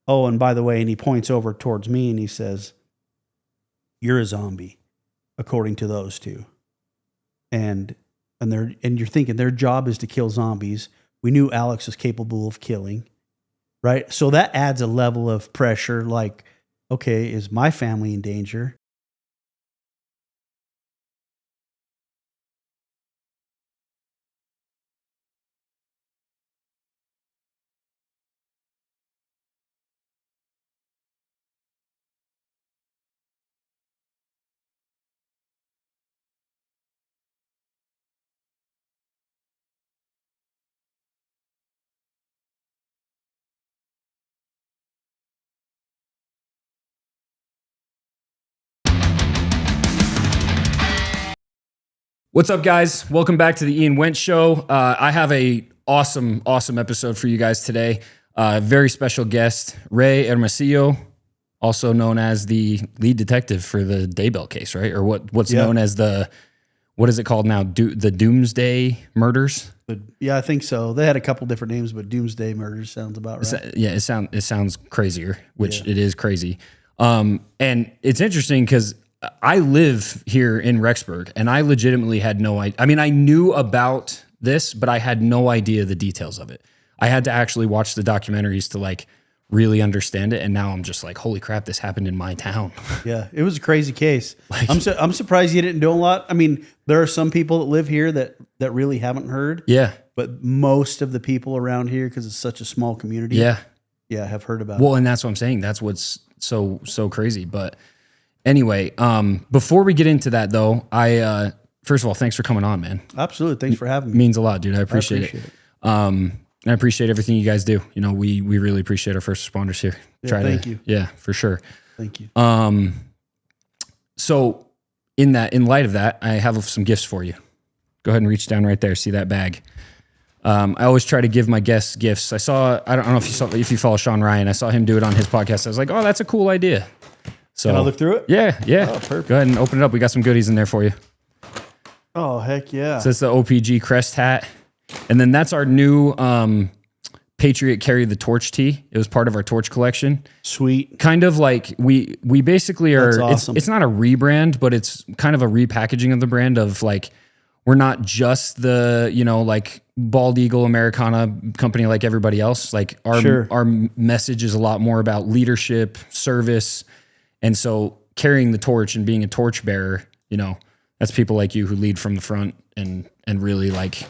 oh, and by the way, and he points over towards me and he says, "You're a zombie, according to those two." And you're thinking their job is to kill zombies. We knew Alex was capable of killing, right? So that adds a level of pressure. Like, okay, is my family in danger? What's up, guys? Welcome back to the Ian Wendt Show. I have a awesome episode for you guys today. Very special guest, Ray Hermosillo, also known as the lead detective for the Daybell case, right? Or what's known as what is it called now? The Doomsday Murders? Yeah, I think so. They had a couple different names, but Doomsday Murders sounds about right. Yeah, it sounds crazier, which it is crazy. And it's interesting because I live here in Rexburg, and I legitimately had no idea. I mean, I knew about this, but I had no idea the details of it. I had to actually watch the documentaries to like really understand it, and now I'm just like, holy crap, this happened in my town. Yeah, it was a crazy case. I'm surprised you didn't know a lot. I mean, there are some people that live here that really haven't heard. Yeah. But most of the people around here, because it's such a small community, have heard about it. Well, and that's what I'm saying. That's what's so crazy. But anyway, before we get into that though, I first of all, thanks for coming on, man. Absolutely. Thanks for having me. It means a lot, dude. I appreciate it. And I appreciate everything you guys do. You know, we really appreciate our first responders here. Thank you. Yeah, for sure. Thank you. So in light of that, I have some gifts for you. Go ahead and reach down right there. See that bag? I always try to give my guests gifts. I don't know if you follow Sean Ryan. I saw him do it on his podcast. I was like, oh, that's a cool idea. So can I look through it? Yeah. Oh, perfect. Go ahead and open it up. We got some goodies in there for you. Oh, heck yeah. So it's the OPG crest hat. And then that's our new Patriot Carry the Torch tee. It was part of our torch collection. Sweet. Kind of like we basically are, That's awesome. It's not a rebrand, but it's kind of a repackaging of the brand of like, we're not just the, like Bald Eagle Americana company like everybody else. Like our message is a lot more about leadership, service. And so carrying the torch and being a torch bearer, that's people like you who lead from the front and really like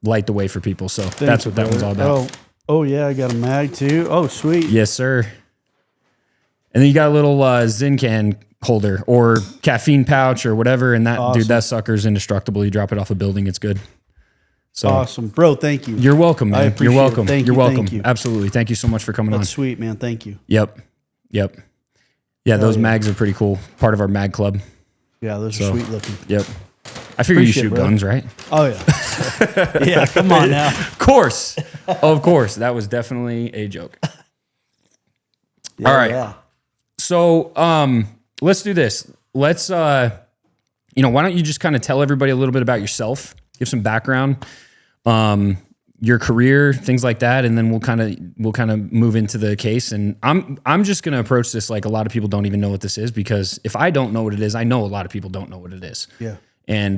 light the way for people. So that's what that one's all about. Oh yeah, I got a mag too. Oh, sweet. Yes, sir. And then you got a little Zin can holder or caffeine pouch or whatever. And that, dude, that sucker's indestructible. You drop it off a building, it's good. So awesome, bro. Thank you. You're welcome, man. I appreciate You're welcome. It. Thank You're you. welcome. Thank you. Absolutely. Thank you so much for coming on. That's sweet, man. Thank you. Yep. Yeah, those mags are pretty cool. Part of our mag club. Yeah, those are sweet looking. Yep. I figure you shoot guns, right? Oh, yeah. Yeah, come on now. Of course. That was definitely a joke. Yeah, all right. Yeah. So let's do this. Let's, why don't you just kind of tell everybody a little bit about yourself, give some background, your career, things like that, and then we'll kind of move into the case. And I'm just going to approach this like a lot of people don't even know what this is, because if I don't know what it is, I know a lot of people don't know what it is. Yeah. And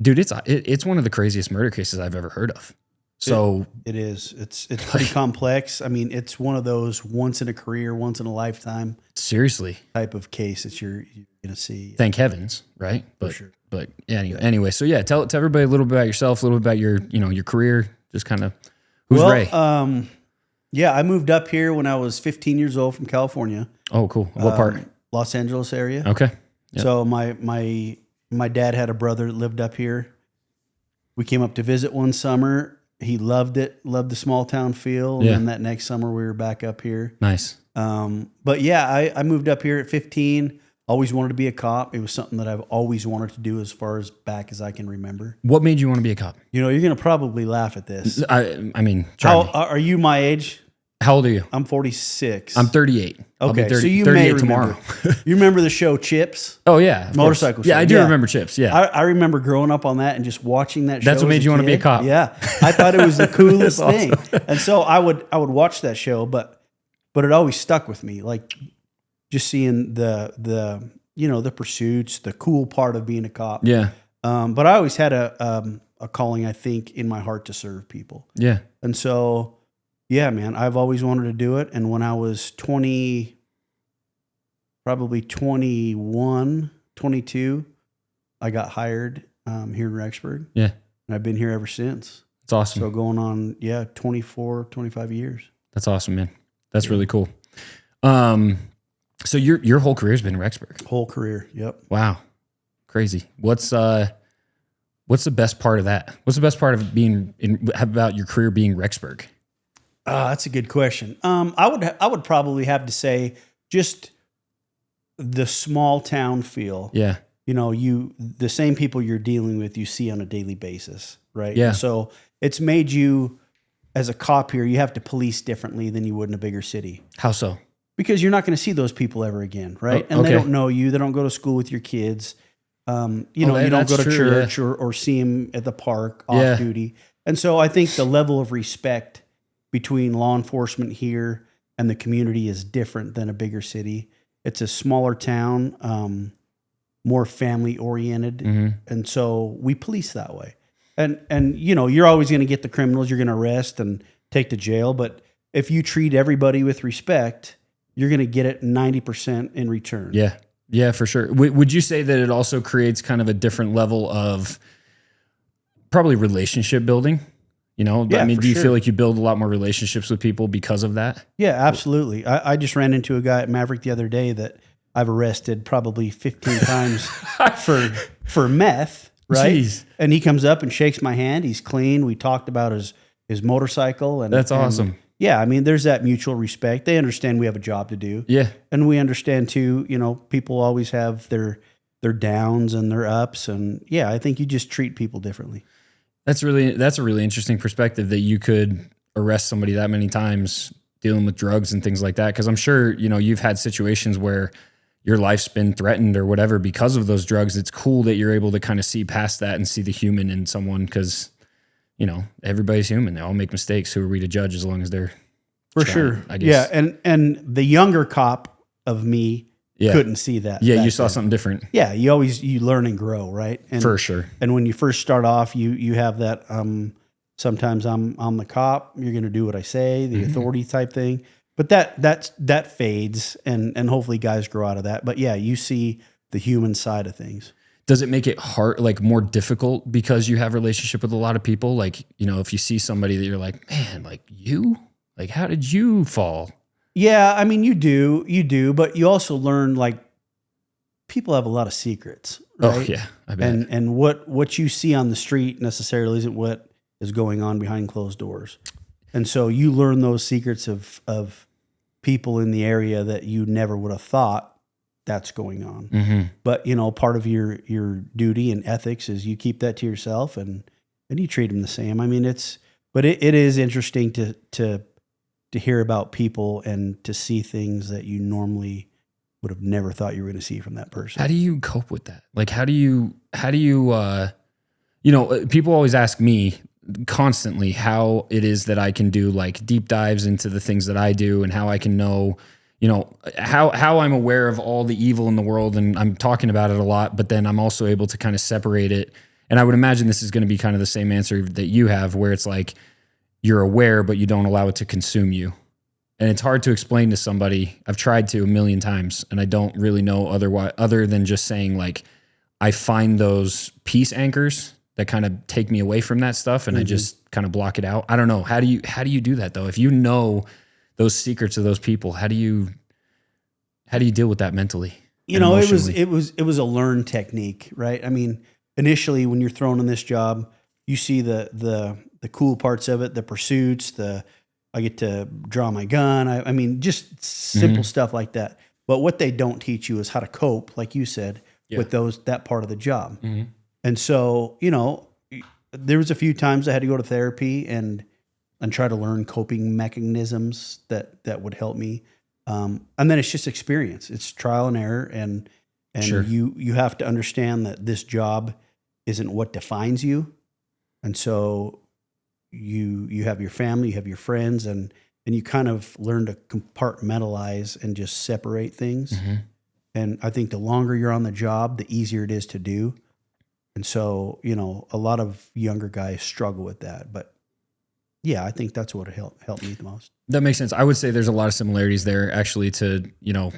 dude, it's one of the craziest murder cases I've ever heard of. So it is. It's pretty complex. I mean, it's one of those once in a career, once in a lifetime. Seriously. Type of case that you're going to see. Thank heavens, right? For sure. But anyway, so yeah, tell everybody a little bit about yourself, a little bit about your career, just kind of who's Ray? Yeah, I moved up here when I was 15 years old from California. Oh, cool. What part? Los Angeles area. Okay. Yep. So my dad had a brother that lived up here. We came up to visit one summer. He loved it, loved the small town feel. And then that next summer we were back up here. Nice. But yeah, I moved up here at 15. Always wanted to be a cop. It was something that I've always wanted to do as far as back as I can remember. What made you want to be a cop? You're going to probably laugh at this. I mean, are you my age? How old are you? I'm 46. I'm 38. Okay, 30, so you 38 may tomorrow. You remember the show Chips? Oh yeah, motorcycle show. Yeah, I do remember Chips. Yeah, I remember growing up on that and just watching that show. That's what made you want to be a cop. Yeah, I thought it was the coolest thing, and so I would watch that show. But but it always stuck with me. Like just seeing the pursuits, the cool part of being a cop. Yeah. But I always had a calling, I think, in my heart to serve people. Yeah. And so, yeah, man, I've always wanted to do it. And when I was 20, probably 21, 22, I got hired here in Rexburg. Yeah. And I've been here ever since. It's awesome. So going on, 24, 25 years. That's awesome, man. That's really cool. So your whole career's been in Rexburg. Whole career. Yep. Wow. Crazy. What's the best part of that? What's the best part of about your career being Rexburg? That's a good question. I would probably have to say just the small town feel. Yeah. The same people you're dealing with, you see on a daily basis, right? Yeah. So it's made you, as a cop here, you have to police differently than you would in a bigger city. How so? Because you're not going to see those people ever again, right? And they don't know you. They don't go to school with your kids. You don't go to church or see them at the park off duty. And so I think the level of respect between law enforcement here and the community is different than a bigger city. It's a smaller town, more family oriented. Mm-hmm. And so we police that way. And you're always going to get the criminals you're going to arrest and take to jail. But if you treat everybody with respect, you're going to get it 90% in return. Yeah. Yeah, for sure. Would you say that it also creates kind of a different level of probably relationship building? I mean, do you feel like you build a lot more relationships with people because of that? Yeah, absolutely. I just ran into a guy at Maverick the other day that I've arrested probably 15 times for meth, right? Jeez. And he comes up and shakes my hand. He's clean. We talked about his motorcycle. And that's awesome. Yeah, I mean, there's that mutual respect. They understand we have a job to do. Yeah. And we understand too, people always have their downs and their ups. And yeah, I think you just treat people differently. That's a really interesting perspective that you could arrest somebody that many times dealing with drugs and things like that. Cause I'm sure, you've had situations where your life's been threatened or whatever because of those drugs. It's cool that you're able to kind of see past that and see the human in someone. Cause everybody's human. They all make mistakes. Who are we to judge as long as they're for sure. I guess. Yeah. And the younger cop of me couldn't see that. Yeah. You saw something different. Yeah. You learn and grow. Right. And, for sure. And when you first start off, you have that, sometimes I'm the cop, you're going to do what I say, the authority type thing, but that fades and hopefully guys grow out of that. But yeah, you see the human side of things. Does it make it hard, like more difficult because you have a relationship with a lot of people? Like, if you see somebody that you're like, man, like how did you fall? Yeah. I mean, you do, but you also learn like people have a lot of secrets, right? Oh yeah. I bet. And what you see on the street necessarily isn't what is going on behind closed doors. And so you learn those secrets of people in the area that you never would have thought that's going on. Mm-hmm. But, part of your duty and ethics is you keep that to yourself and you treat them the same. I mean, it is interesting to hear about people and to see things that you normally would have never thought you were going to see from that person. How do you cope with that? Like, how do you people always ask me constantly how it is that I can do like deep dives into the things that I do and how I can know, how I'm aware of all the evil in the world and I'm talking about it a lot, but then I'm also able to kind of separate it. And I would imagine this is going to be kind of the same answer that you have where it's like you're aware, but you don't allow it to consume you. And it's hard to explain to somebody. I've tried to a million times and I don't really know other than just saying like, I find those peace anchors that kind of take me away from that stuff and I just kind of block it out. I don't know. How do you do that though? If you know those secrets of those people, how do you deal with that mentally? It was a learned technique, right? I mean, initially when you're thrown in this job, you see the cool parts of it, the pursuits, I get to draw my gun. I mean, just simple stuff like that. But what they don't teach you is how to cope, like you said, with that part of the job. Mm-hmm. And so, there was a few times I had to go to therapy and try to learn coping mechanisms that would help me. And then it's just experience. It's trial and error. And sure. you have to understand that this job isn't what defines you. And so you have your family, you have your friends, and and you kind of learn to compartmentalize and just separate things. Mm-hmm. And I think the longer you're on the job, the easier it is to do. And so, you know, a lot of younger guys struggle with that. But yeah, I think that's what helped me the most. That makes sense. I would say there's a lot of similarities there actually to, you know,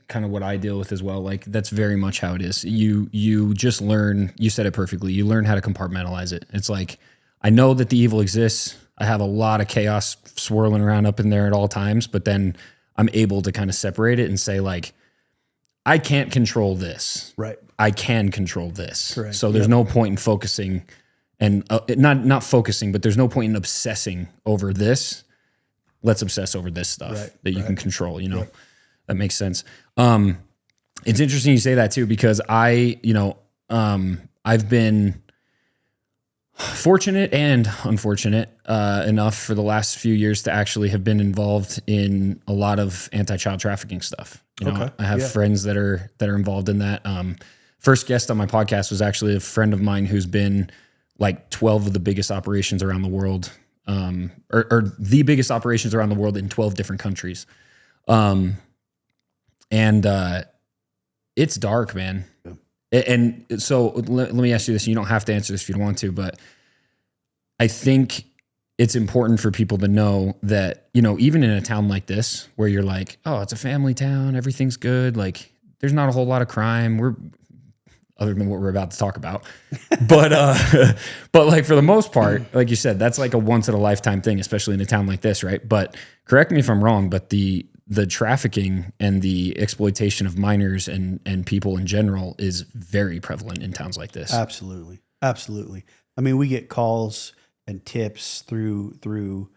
kind of what I deal with as well. Like that's very much how it is. You just learn, you said it perfectly. You learn how to compartmentalize it. It's like, I know that the evil exists. I have a lot of chaos swirling around up in there at all times, but then I'm able to kind of separate it and say like, I can't control this. Right. I can control this. Correct. So there's no point in focusing and not focusing, but there's no point in obsessing over this. Let's obsess over this stuff that you can control, you know, Yep. That makes sense. It's interesting you say that too, because I've been fortunate and unfortunate enough for the last few years to actually have been involved in a lot of anti-child trafficking stuff. You know, I have friends that are involved in that. First guest on my podcast was actually a friend of mine who's been like 12 of the biggest operations around the world, or the biggest operations around the world in 12 different countries. It's dark, man. Yeah. And so let me ask you this. You don't have to answer this if you don't want to, but I think it's important for people to know that, you know, even in a town like this where you're like, oh, it's a family town, everything's good. Like there's not a whole lot of crime. Other than what we're about to talk about, but like for the most part, like you said, that's like a once in a lifetime thing, especially in a town like this. Right. But correct me if I'm wrong, but the trafficking and the exploitation of minors and people in general is very prevalent in towns like this. Absolutely. Absolutely. I mean, we get calls and tips through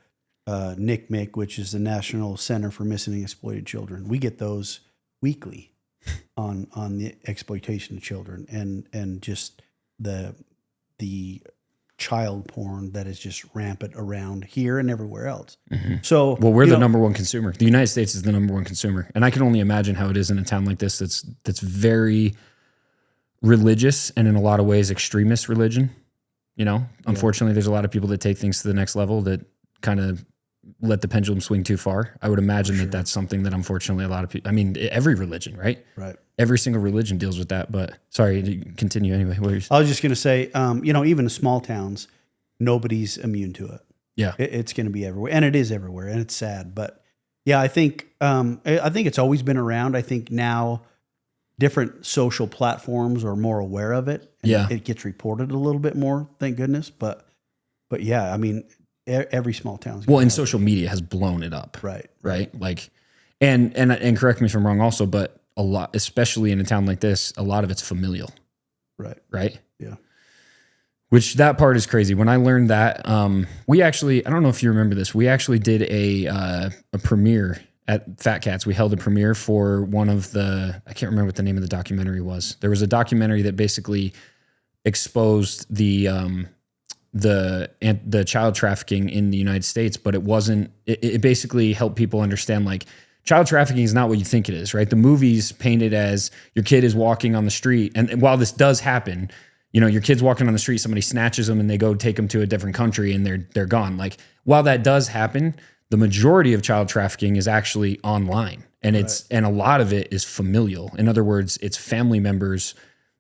NCMEC, which is the National Center for Missing and Exploited Children. We get those weekly on the exploitation of children and just the child porn that is just rampant around here and everywhere else. Mm-hmm. So, well, we're the number one consumer. The United States is the number one consumer. And I can only imagine how it is in a town like this. That's very religious and in a lot of ways extremist religion. You know, unfortunately, there's a lot of people that take things to the next level that kind of let the pendulum swing too far. I would imagine that that's something that unfortunately a lot of people, I mean, every religion, right? Right. Every single religion deals with that, but sorry, continue anyway. I was just going to say, you know, even in small towns, nobody's immune to it. Yeah. It's going to be everywhere, and it is everywhere, and it's sad. But yeah, I think it's always been around. I think now different social platforms are more aware of it. And it gets reported a little bit more, thank goodness. But yeah, I mean, every small town. And social media has blown it up. Right. Like, and correct me if I'm wrong also, but a lot, especially in a town like this, a lot of it's familial. Right. Yeah. Which that part is crazy. When I learned that, we actually, I don't know if you remember this, we actually did a premiere at Fat Cats. We held a premiere for one of the, I can't remember what the name of the documentary was. There was a documentary that basically exposed the child trafficking in the United States, but it basically helped people understand like child trafficking is not what you think it is, right? The movies paint it as your kid is walking on the street. And while this does happen, you know, your kid's walking on the street, somebody snatches them and they go take them to a different country and they're gone. Like while that does happen, the majority of child trafficking is actually online and and a lot of it is familial. In other words, it's family members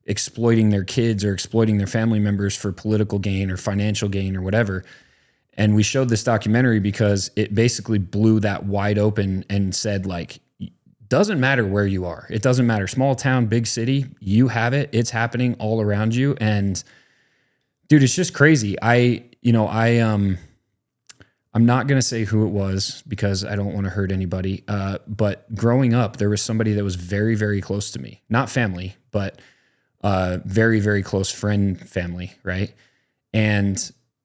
exploiting their kids or exploiting their family members for political gain or financial gain or whatever. And we showed this documentary because it basically blew that wide open and said like, doesn't matter where you are. It doesn't matter. Small town, big city, you have it. It's happening all around you. And dude, it's just crazy. I'm not going to say who it was because I don't want to hurt anybody. But growing up, there was somebody that was very, very close to me, not family, but very, very close friend family. Right. And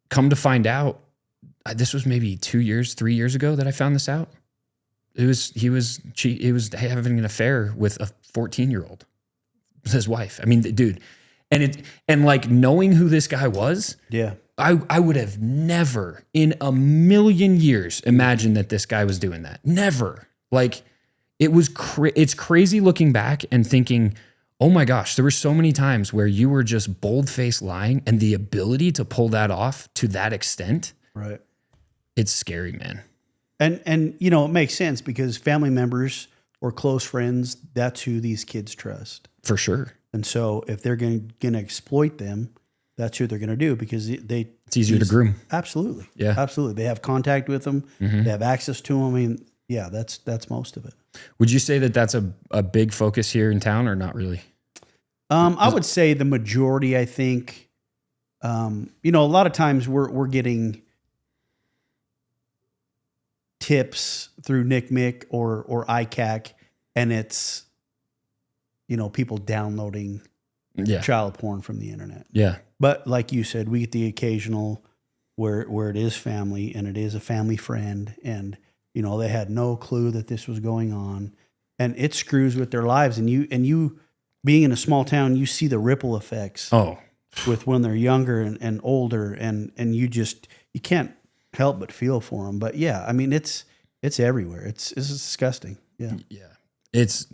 come to find out, this was maybe 3 years ago that I found this out. He was having an affair with a 14-year-old, his wife. I mean, dude, and like knowing who this guy was. Yeah. I would have never in a million years imagined that this guy was doing that. Never. Like it's crazy looking back and thinking, oh my gosh, there were so many times where you were just bold-faced lying and the ability to pull that off to that extent. Right. It's scary, man. And you know, it makes sense because family members or close friends, that's who these kids trust. For sure. And so if they're going to exploit them, that's who they're going to do because it's easier to groom. Absolutely. Yeah. Absolutely. They have contact with them. Mm-hmm. They have access to them. I mean, yeah, that's most of it. Would you say that that's a big focus here in town or not really? I would say the majority, I think, you know, a lot of times we're getting tips through NCMEC or ICAC, and it's, you know, people downloading child porn from the internet. Yeah. But like you said, we get the occasional where it is family and it is a family friend, and you know, they had no clue that this was going on, and it screws with their lives. And you being in a small town, you see the ripple effects with when they're younger and older, and you can't help but feel for them. But yeah, I mean, it's everywhere. It's disgusting. Yeah. Yeah. It's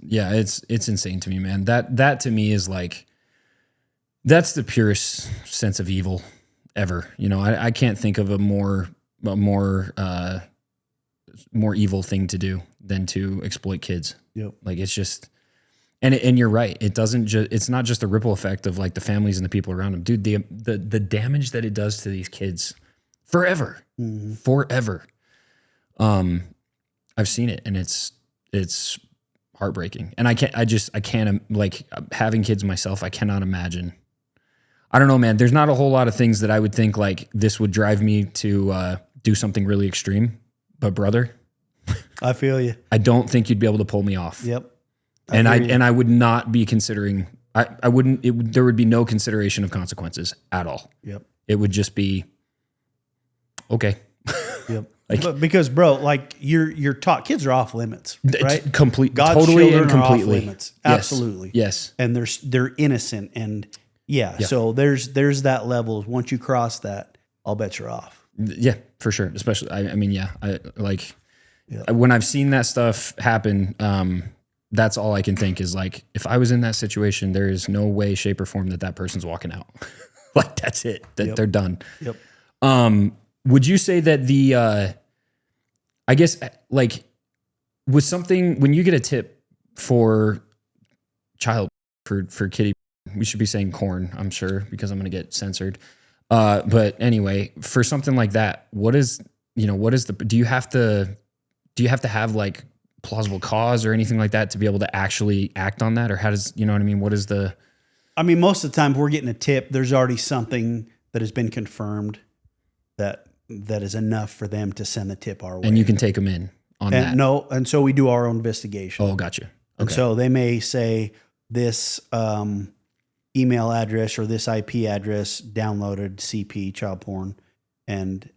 insane to me, man. That to me is like, that's the purest sense of evil ever. You know, I can't think of a more evil thing to do than to exploit kids. Yep. Like it's just, and you're right. It's not just the ripple effect of like the families and the people around them, dude. The damage that it does to these kids forever. I've seen it, and it's heartbreaking. And I can't like having kids myself. I cannot imagine. I don't know, man. There's not a whole lot of things that I would think like this would drive me to do something really extreme. But brother, I feel you. I don't think you'd be able to pull me off. Yep. I would not be considering. I wouldn't. There would be no consideration of consequences at all. Yep. It would just be okay. Yep. But because, bro, like you're taught, kids are off limits, right? God's totally children and completely. Are off limits. Absolutely. Yes. And they're innocent, and so there's that level. Once you cross that, I'll bet you're off. Yeah, for sure. Especially, when I've seen that stuff happen, that's all I can think is like, if I was in that situation, there is no way, shape, or form that person's walking out. Like that's it. They're done. Yep. Would you say that I guess like was something when you get a tip for child for kitty, we should be saying corn, I'm sure, because I'm going to get censored. But anyway, for something like that, do you have to have like plausible cause or anything like that to be able to actually act on that? Or how does, you know what I mean? I mean, most of the time we're getting a tip, there's already something that has been confirmed that is enough for them to send the tip our way. And you can take them in on that. No. And so we do our own investigation. Oh, gotcha. Okay. And so they may say this, email address or this IP address downloaded CP child porn, and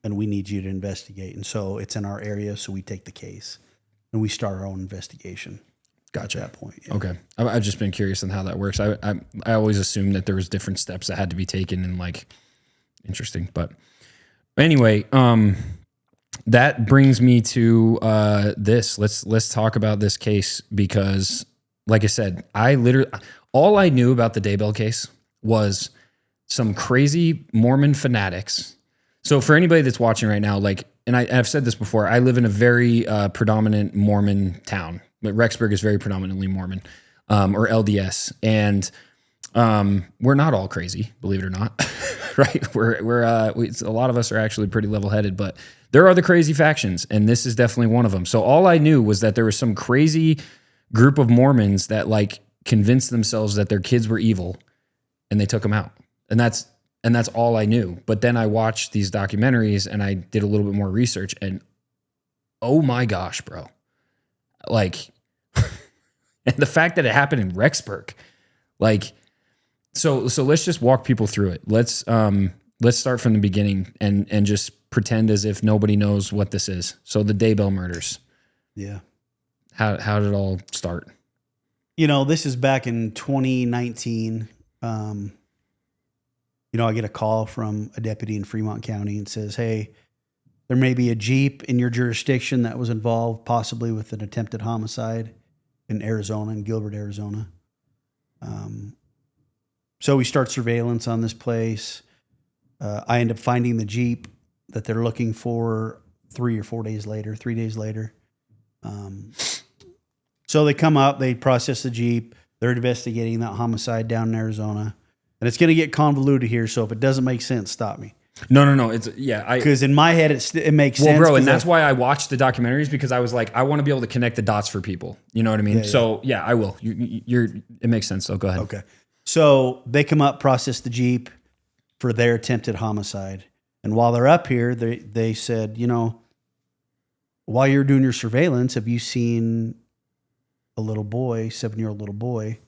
we need you to investigate. And so it's in our area, so we take the case and we start our own investigation. Gotcha. At that point. Yeah. Okay. I've just been curious on how that works. I always assumed that there was different steps that had to be taken, and like interesting. But anyway, that brings me to this. Let's talk about this case because, like I said, all I knew about the Daybell case was some crazy Mormon fanatics. So for anybody that's watching right now, like, and I've said this before, I live in a very predominant Mormon town. But Rexburg is very predominantly Mormon, or LDS, and we're not all crazy, believe it or not, right? We're a lot of us are actually pretty level-headed, but there are the crazy factions, and this is definitely one of them. So all I knew was that there was some crazy group of Mormons that like convinced themselves that their kids were evil, and they took them out, and that's all I knew. But then I watched these documentaries, and I did a little bit more research, and oh my gosh, bro. Like, and the fact that it happened in Rexburg, like, so let's just walk people through it. Let's start from the beginning and just pretend as if nobody knows what this is. So the Daybell murders. Yeah. How did it all start? This is back in 2019. I get a call from a deputy in Fremont County and says, hey, there may be a Jeep in your jurisdiction that was involved possibly with an attempted homicide in Arizona, in Gilbert, Arizona. So we start surveillance on this place. I end up finding the Jeep that they're looking for 3 days later. So they come up, they process the Jeep. They're investigating that homicide down in Arizona. And it's going to get convoluted here. So if it doesn't make sense, stop me. No. It's because in my head it makes sense. Well, bro, and that's why I watched the documentaries, because I was like, I want to be able to connect the dots for people. You know what I mean? So yeah, I will. It makes sense. So go ahead. Okay. So they come up, process the Jeep for their attempted homicide. And while they're up here, they said, while you're doing your surveillance, have you seen a little boy, 7-year-old little boy,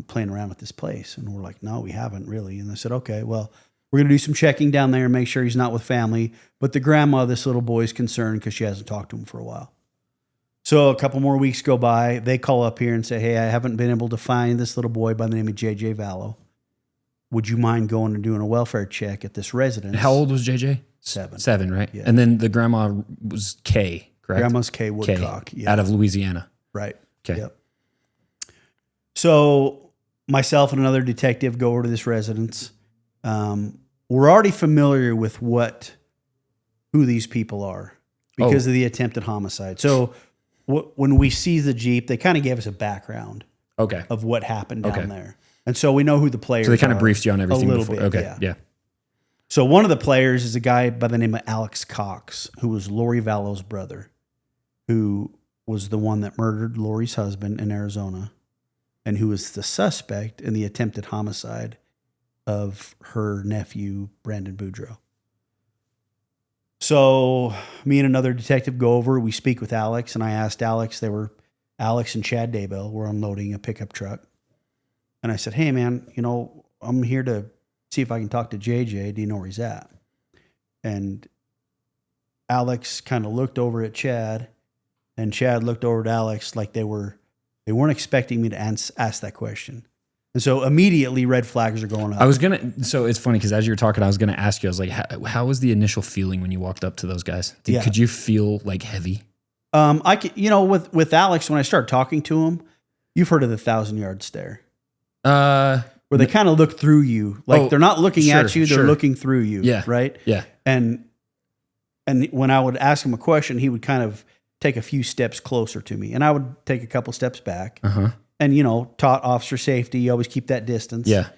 playing around with this place? And we're like, no, we haven't really. And they said, okay, well, we're going to do some checking down there and make sure he's not with family. But the grandma of this little boy is concerned because she hasn't talked to him for a while. So a couple more weeks go by. They call up here and say, hey, I haven't been able to find this little boy by the name of JJ Vallow. Would you mind going and doing a welfare check at this residence? How old was JJ? 7. 7, right? Yeah. And then the grandma was Kay, correct? Grandma's Kay Woodcock. Out of Louisiana. Right. Okay. Yep. So myself and another detective go over to this residence. We're already familiar with who these people are because of the attempted homicide. So when we see the Jeep, they kind of gave us a background of what happened down there. And so we know who the players are. So they kind of briefed you on everything a little before. bit. Yeah. So one of the players is a guy by the name of Alex Cox, who was Lori Vallow's brother, who was the one that murdered Lori's husband in Arizona, and who was the suspect in the attempted homicide of her nephew, Brandon Boudreaux. So me and another detective go over, we speak with Alex, and I asked Alex, Alex and Chad Daybell were unloading a pickup truck. And I said, hey man, I'm here to see if I can talk to JJ. Do you know where he's at? And Alex kind of looked over at Chad, and Chad looked over at Alex like they weren't expecting me to ask that question. And so immediately red flags are going up. So it's funny because as you were talking, I was going to ask you, I was like, how was the initial feeling when you walked up to those guys? Could you feel like heavy? I could, with Alex, when I started talking to him, you've heard of the 1,000-yard stare. Where they kind of look through you. Like they're not looking at you, they're looking through you. Yeah. Right? Yeah. And when I would ask him a question, he would kind of take a few steps closer to me. And I would take a couple steps back. Uh-huh. And, taught officer safety, you always keep that distance. Yeah.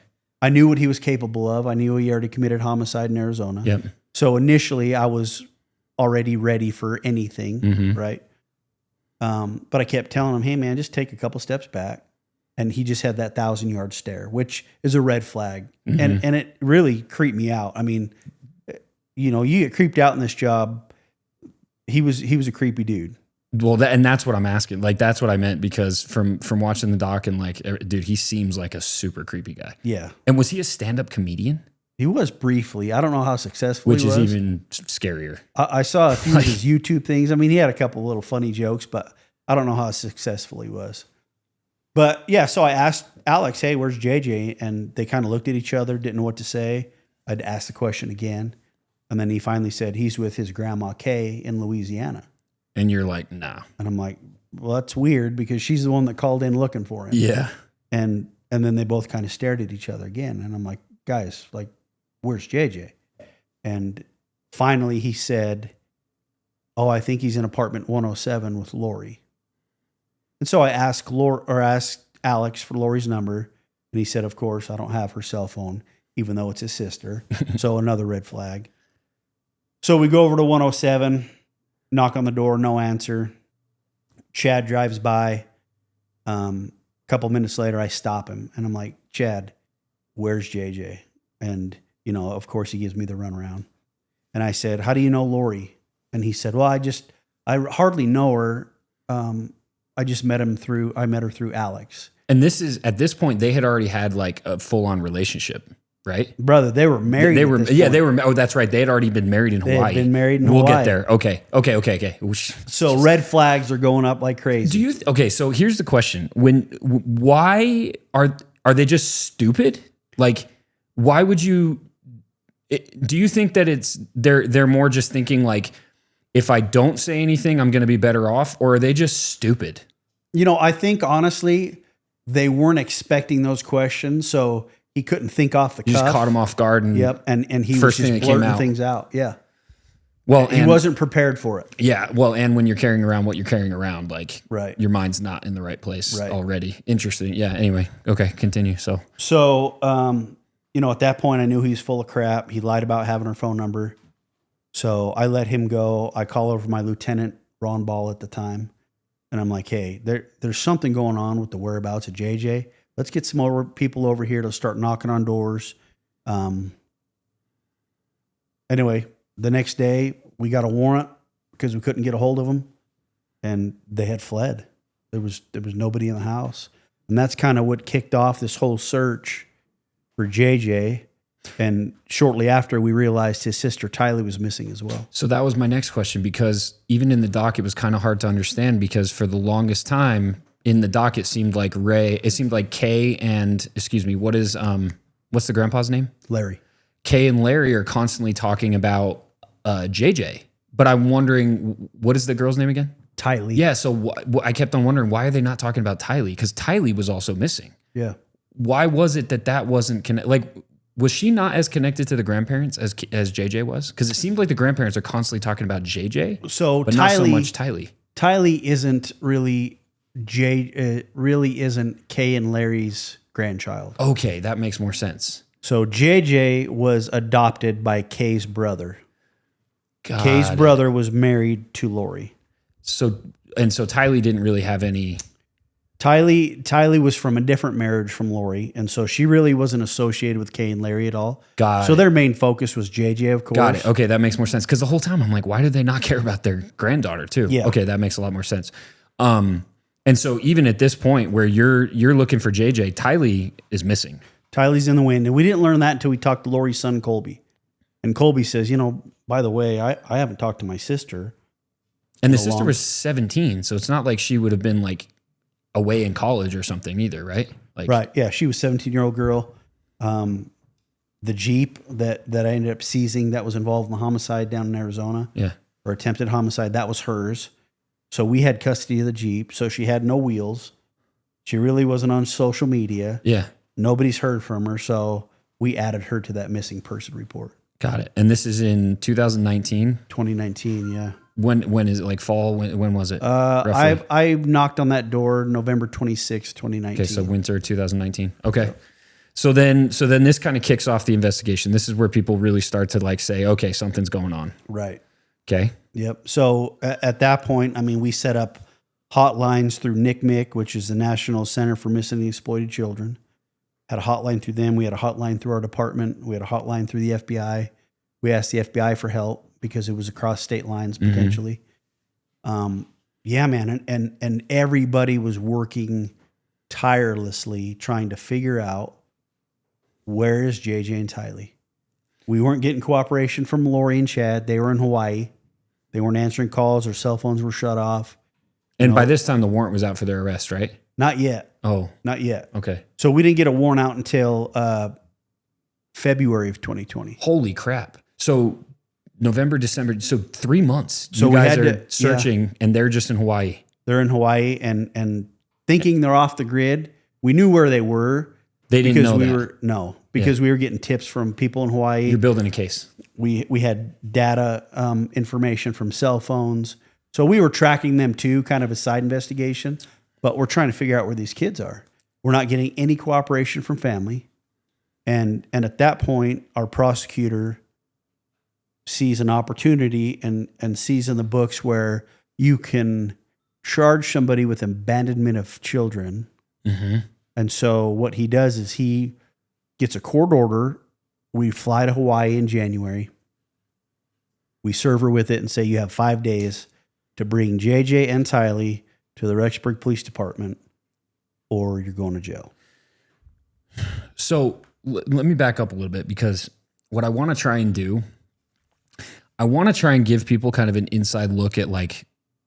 I knew what he was capable of. I knew he already committed homicide in Arizona. Yep. So initially I was already ready for anything, right? But I kept telling him, hey man, just take a couple steps back. And he just had that 1,000-yard stare, which is a red flag. And it really creeped me out. I mean, you get creeped out in this job. He was a creepy dude. Well, that's what I'm asking. Like, that's what I meant, because from watching the doc and like, dude, he seems like a super creepy guy. Yeah. And was he a stand-up comedian? He was briefly. I don't know how successful he was. Which is even scarier. I saw a few of his YouTube things. I mean, he had a couple little funny jokes, but I don't know how successful he was. But yeah, so I asked Alex, hey, where's JJ? And they kind of looked at each other, didn't know what to say. I'd ask the question again. And then he finally said he's with his grandma Kay in Louisiana. And you're like, nah. And I'm like, well, that's weird because she's the one that called in looking for him. Yeah. And then they both kind of stared at each other again. And I'm like, guys, like, where's JJ? And finally he said, oh, I think he's in apartment 107 with Lori. And so I asked Alex for Lori's number. And he said, of course, I don't have her cell phone, even though it's his sister. So another red flag. So we go over to 107. Knock on the door, no answer. Chad drives by. A couple minutes later, I stop him. And I'm like, Chad, where's JJ? And, of course, he gives me the runaround. And I said, how do you know Lori? And he said, well, I hardly know her. I just met her through Alex. And at this point, they had already had like a full-on relationship. Right? Brother, they were married. They were. Oh, that's right. They had already been married in Hawaii. They had been married in Hawaii. We'll get there. Okay. So red flags are going up like crazy. So here's the question. Why are they just stupid? Like, why would you, do you think that they're more just thinking like, if I don't say anything, I'm going to be better off? Or are they just stupid? I think honestly, they weren't expecting those questions. So he couldn't think off the cuff. You just caught him off guard. And yep. And he was just blurting things out. Yeah. Well, he wasn't prepared for it. Yeah. Well, and when you're carrying around what you're carrying around, like right. your mind's not in the right place already. Interesting. Yeah. Anyway. Okay. Continue. So, you know, at that point I knew he was full of crap. He lied about having her phone number. So I let him go. I call over my lieutenant, Ron Ball at the time. And I'm like, hey, there's something going on with the whereabouts of JJ. Let's get some more people over here to start knocking on doors. Anyway, the next day we got a warrant because we couldn't get a hold of them, and they had fled. There was nobody in the house. And that's kind of what kicked off this whole search for JJ. And shortly after, we realized his sister Tylee was missing as well. So that was my next question, because even in the doc, it was kind of hard to understand, because for the longest time in the doc, it seemed like Kay and, what's the grandpa's name? Larry. Kay and Larry are constantly talking about JJ. But I'm wondering, what is the girl's name again? Tylee. Yeah, so I kept on wondering, why are they not talking about Tylee? Because Tylee was also missing. Yeah. Why was it that wasn't connected? Like, was she not as connected to the grandparents as JJ was? Because it seemed like the grandparents are constantly talking about JJ, but not so much Tylee. Tylee isn't really isn't Kay and Larry's grandchild. Okay, that makes more sense. So JJ was adopted by Kay's brother. Kay's Got brother was married to Lori. So Tylee didn't really have any. Tylee was from a different marriage from Lori, and so she really wasn't associated with Kay and Larry at all. So their main focus was JJ, of course. Got it. Okay, that makes more sense. Because the whole time I'm like, why did they not care about their granddaughter too? Yeah. Okay, that makes a lot more sense. And so even at this point where you're looking for JJ, Tylee is missing. Tylee's in the wind, and we didn't learn that until we talked to Lori's son, Colby. And Colby says, by the way, I haven't talked to my sister. And the sister was 17, so it's not like she would have been like away in college or something either, right? Like, right. Yeah. She was a 17-year-old girl. The Jeep that I ended up seizing that was involved in the homicide down in Arizona. Yeah. Or attempted homicide, that was hers. So we had custody of the Jeep. So she had no wheels. She really wasn't on social media. Yeah. Nobody's heard from her. So we added her to that missing person report. Got it. And this is in 2019? 2019, yeah. When is it, like fall? When was it? I knocked on that door November 26, 2019. Okay, so winter 2019. Okay. Yep. So then this kind of kicks off the investigation. This is where people really start to like say, okay, something's going on. Right. Okay. Yep. So at that point, we set up hotlines through NCMEC, which is the National Center for Missing and Exploited Children. Had a hotline through them. We had a hotline through our department. We had a hotline through the FBI. We asked the FBI for help because it was across state lines potentially. Yeah, man. And everybody was working tirelessly trying to figure out, where is JJ and Tylee? We weren't getting cooperation from Lori and Chad. They were in Hawaii. They weren't answering calls. Their cell phones were shut off. And by this time, the warrant was out for their arrest, right? Not yet. Oh. Not yet. Okay. So we didn't get a warrant out until February of 2020. Holy crap. So November, December, so 3 months. So you guys are searching, and they're just in Hawaii. They're in Hawaii and thinking they're off the grid. We knew where they were. They didn't know because we were getting tips from people in Hawaii. You're building a case. We had data information from cell phones. So we were tracking them too, kind of a side investigation, but we're trying to figure out where these kids are. We're not getting any cooperation from family. And at that point, our prosecutor sees an opportunity and sees in the books where you can charge somebody with abandonment of children. Mm-hmm. And so what he does is he gets a court order. We fly to Hawaii in January. We serve her with it and say, you have 5 days to bring JJ and Tylee to the Rexburg Police Department, or you're going to jail. So let me back up a little bit, because what I want to try and do, I want to try and give people kind of an inside look at like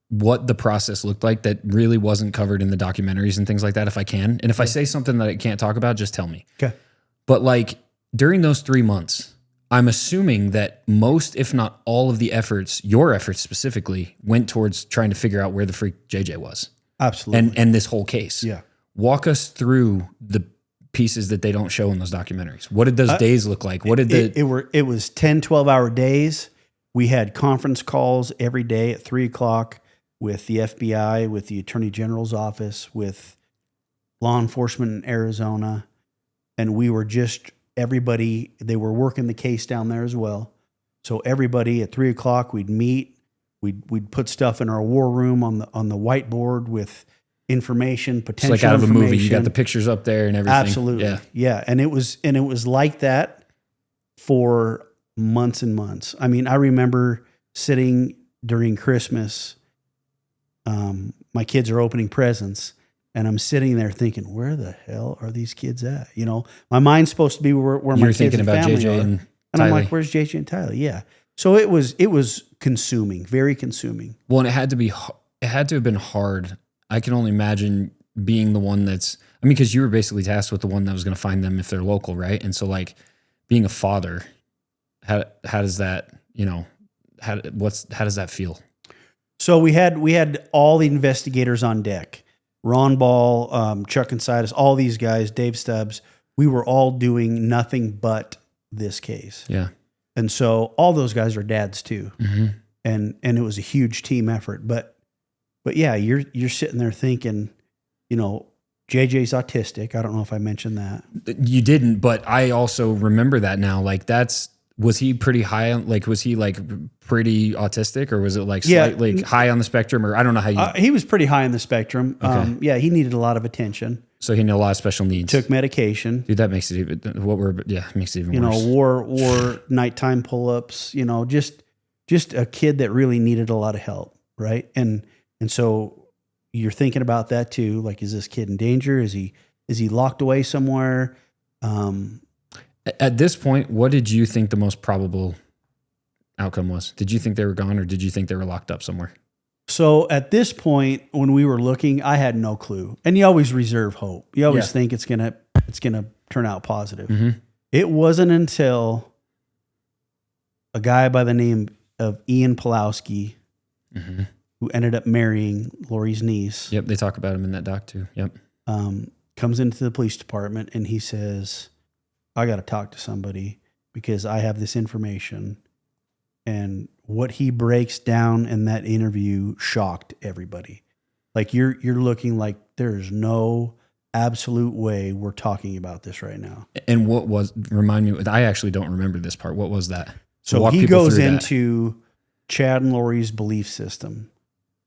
what the process looked like that really wasn't covered in the documentaries and things like that, if I can. And if I say something that I can't talk about, just tell me. Okay. But like during those 3 months, I'm assuming that most, if not all of the efforts, your efforts specifically, went towards trying to figure out where the freak JJ was. Absolutely. And this whole case. Yeah. Walk us through the pieces that they don't show in those documentaries. What did those days look like? What did it was 10, 12-hour days. We had conference calls every day at 3:00 with the FBI, with the Attorney General's office, with law enforcement in Arizona. And we were just, everybody, they were working the case down there as well. So everybody at 3:00, we'd meet, we'd put stuff in our war room on the whiteboard with information, potential it's like out of a information. movie. You got the pictures up there and everything. Absolutely. Yeah. And it was like that for months and months. I mean, I remember sitting during Christmas, my kids are opening presents, and I'm sitting there thinking, where the hell are these kids at? You know, my mind's supposed to be where my kids thinking and about family JJ are. and And I'm Tylee. like, where's JJ and Tylee? Yeah. So it was consuming, very consuming. Well, and it had to have been hard. I can only imagine being the one because you were basically tasked with the one that was going to find them if they're local, right? And so like being a father, how does that, how does that feel? So we had all the investigators on deck. Ron Ball, Chuck Insidas, all these guys, Dave Stubbs. We were all doing nothing but this case. Yeah. And so all those guys are dads too. Mm-hmm. And it was a huge team effort. But yeah, you're sitting there thinking, JJ's autistic. I don't know if I mentioned that. You didn't, but I also remember that now. Like was he pretty high on, like, was he like pretty autistic, or was it like slightly high on the spectrum, or I don't know how you... he was pretty high on the spectrum. Okay. He needed a lot of attention. So he had a lot of special needs. Took medication. Dude, that makes it even, makes it even worse. Wore nighttime pull-ups, just a kid that really needed a lot of help. Right. And so you're thinking about that too. Like, is this kid in danger? Is he locked away somewhere? At this point, what did you think the most probable outcome was? Did you think they were gone, or did you think they were locked up somewhere? So at this point, when we were looking, I had no clue. And you always reserve hope. You always think it's gonna turn out positive. Mm-hmm. It wasn't until a guy by the name of Ian Pulowski, mm-hmm. who ended up marrying Lori's niece. Yep, they talk about him in that doc too. Yep. Comes into the police department and he says, I got to talk to somebody because I have this information. And what he breaks down in that interview shocked everybody. Like, you're looking like there's no absolute way we're talking about this right now. And remind me, I actually don't remember this part. What was that? So he goes into Chad and Lori's belief system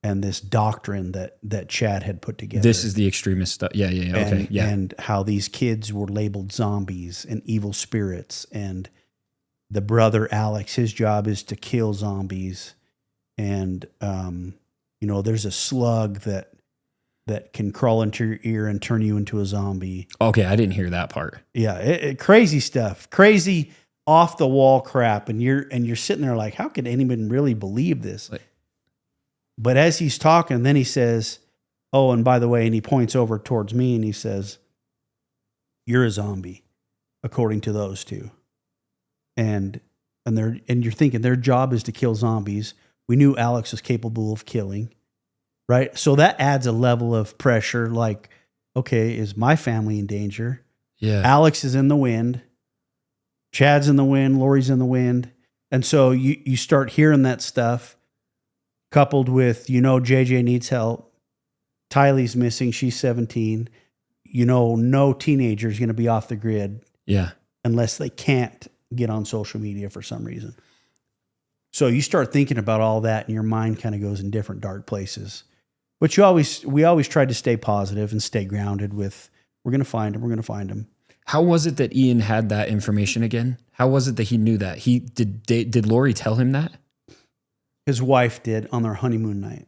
and this doctrine that Chad had put together. This is the extremist stuff. Yeah. Okay. Yeah. And how these kids were labeled zombies and evil spirits. And the brother Alex, his job is to kill zombies. And, there's a slug that can crawl into your ear and turn you into a zombie. Okay. I didn't hear that part. Yeah. Crazy stuff, crazy off the wall crap. And you're sitting there like, how could anyone really believe this? But as he's talking, then he says, oh, and by the way, and he points over towards me and he says, you're a zombie, according to those two. And you're thinking their job is to kill zombies. We knew Alex was capable of killing, right? So that adds a level of pressure. Like, okay, is my family in danger? Yeah. Alex is in the wind. Chad's in the wind. Lori's in the wind. And so you start hearing that stuff coupled with, JJ needs help. Tylee's missing. She's 17. No teenager is going to be off the grid. Yeah. Unless they can't get on social media for some reason. So you start thinking about all that and your mind kind of goes in different dark places. But we always tried to stay positive and stay grounded with, we're going to find him. We're going to find him. How was it that Ian had that information again? How was it that he knew that? Did Lori tell him that? His wife did on their honeymoon night.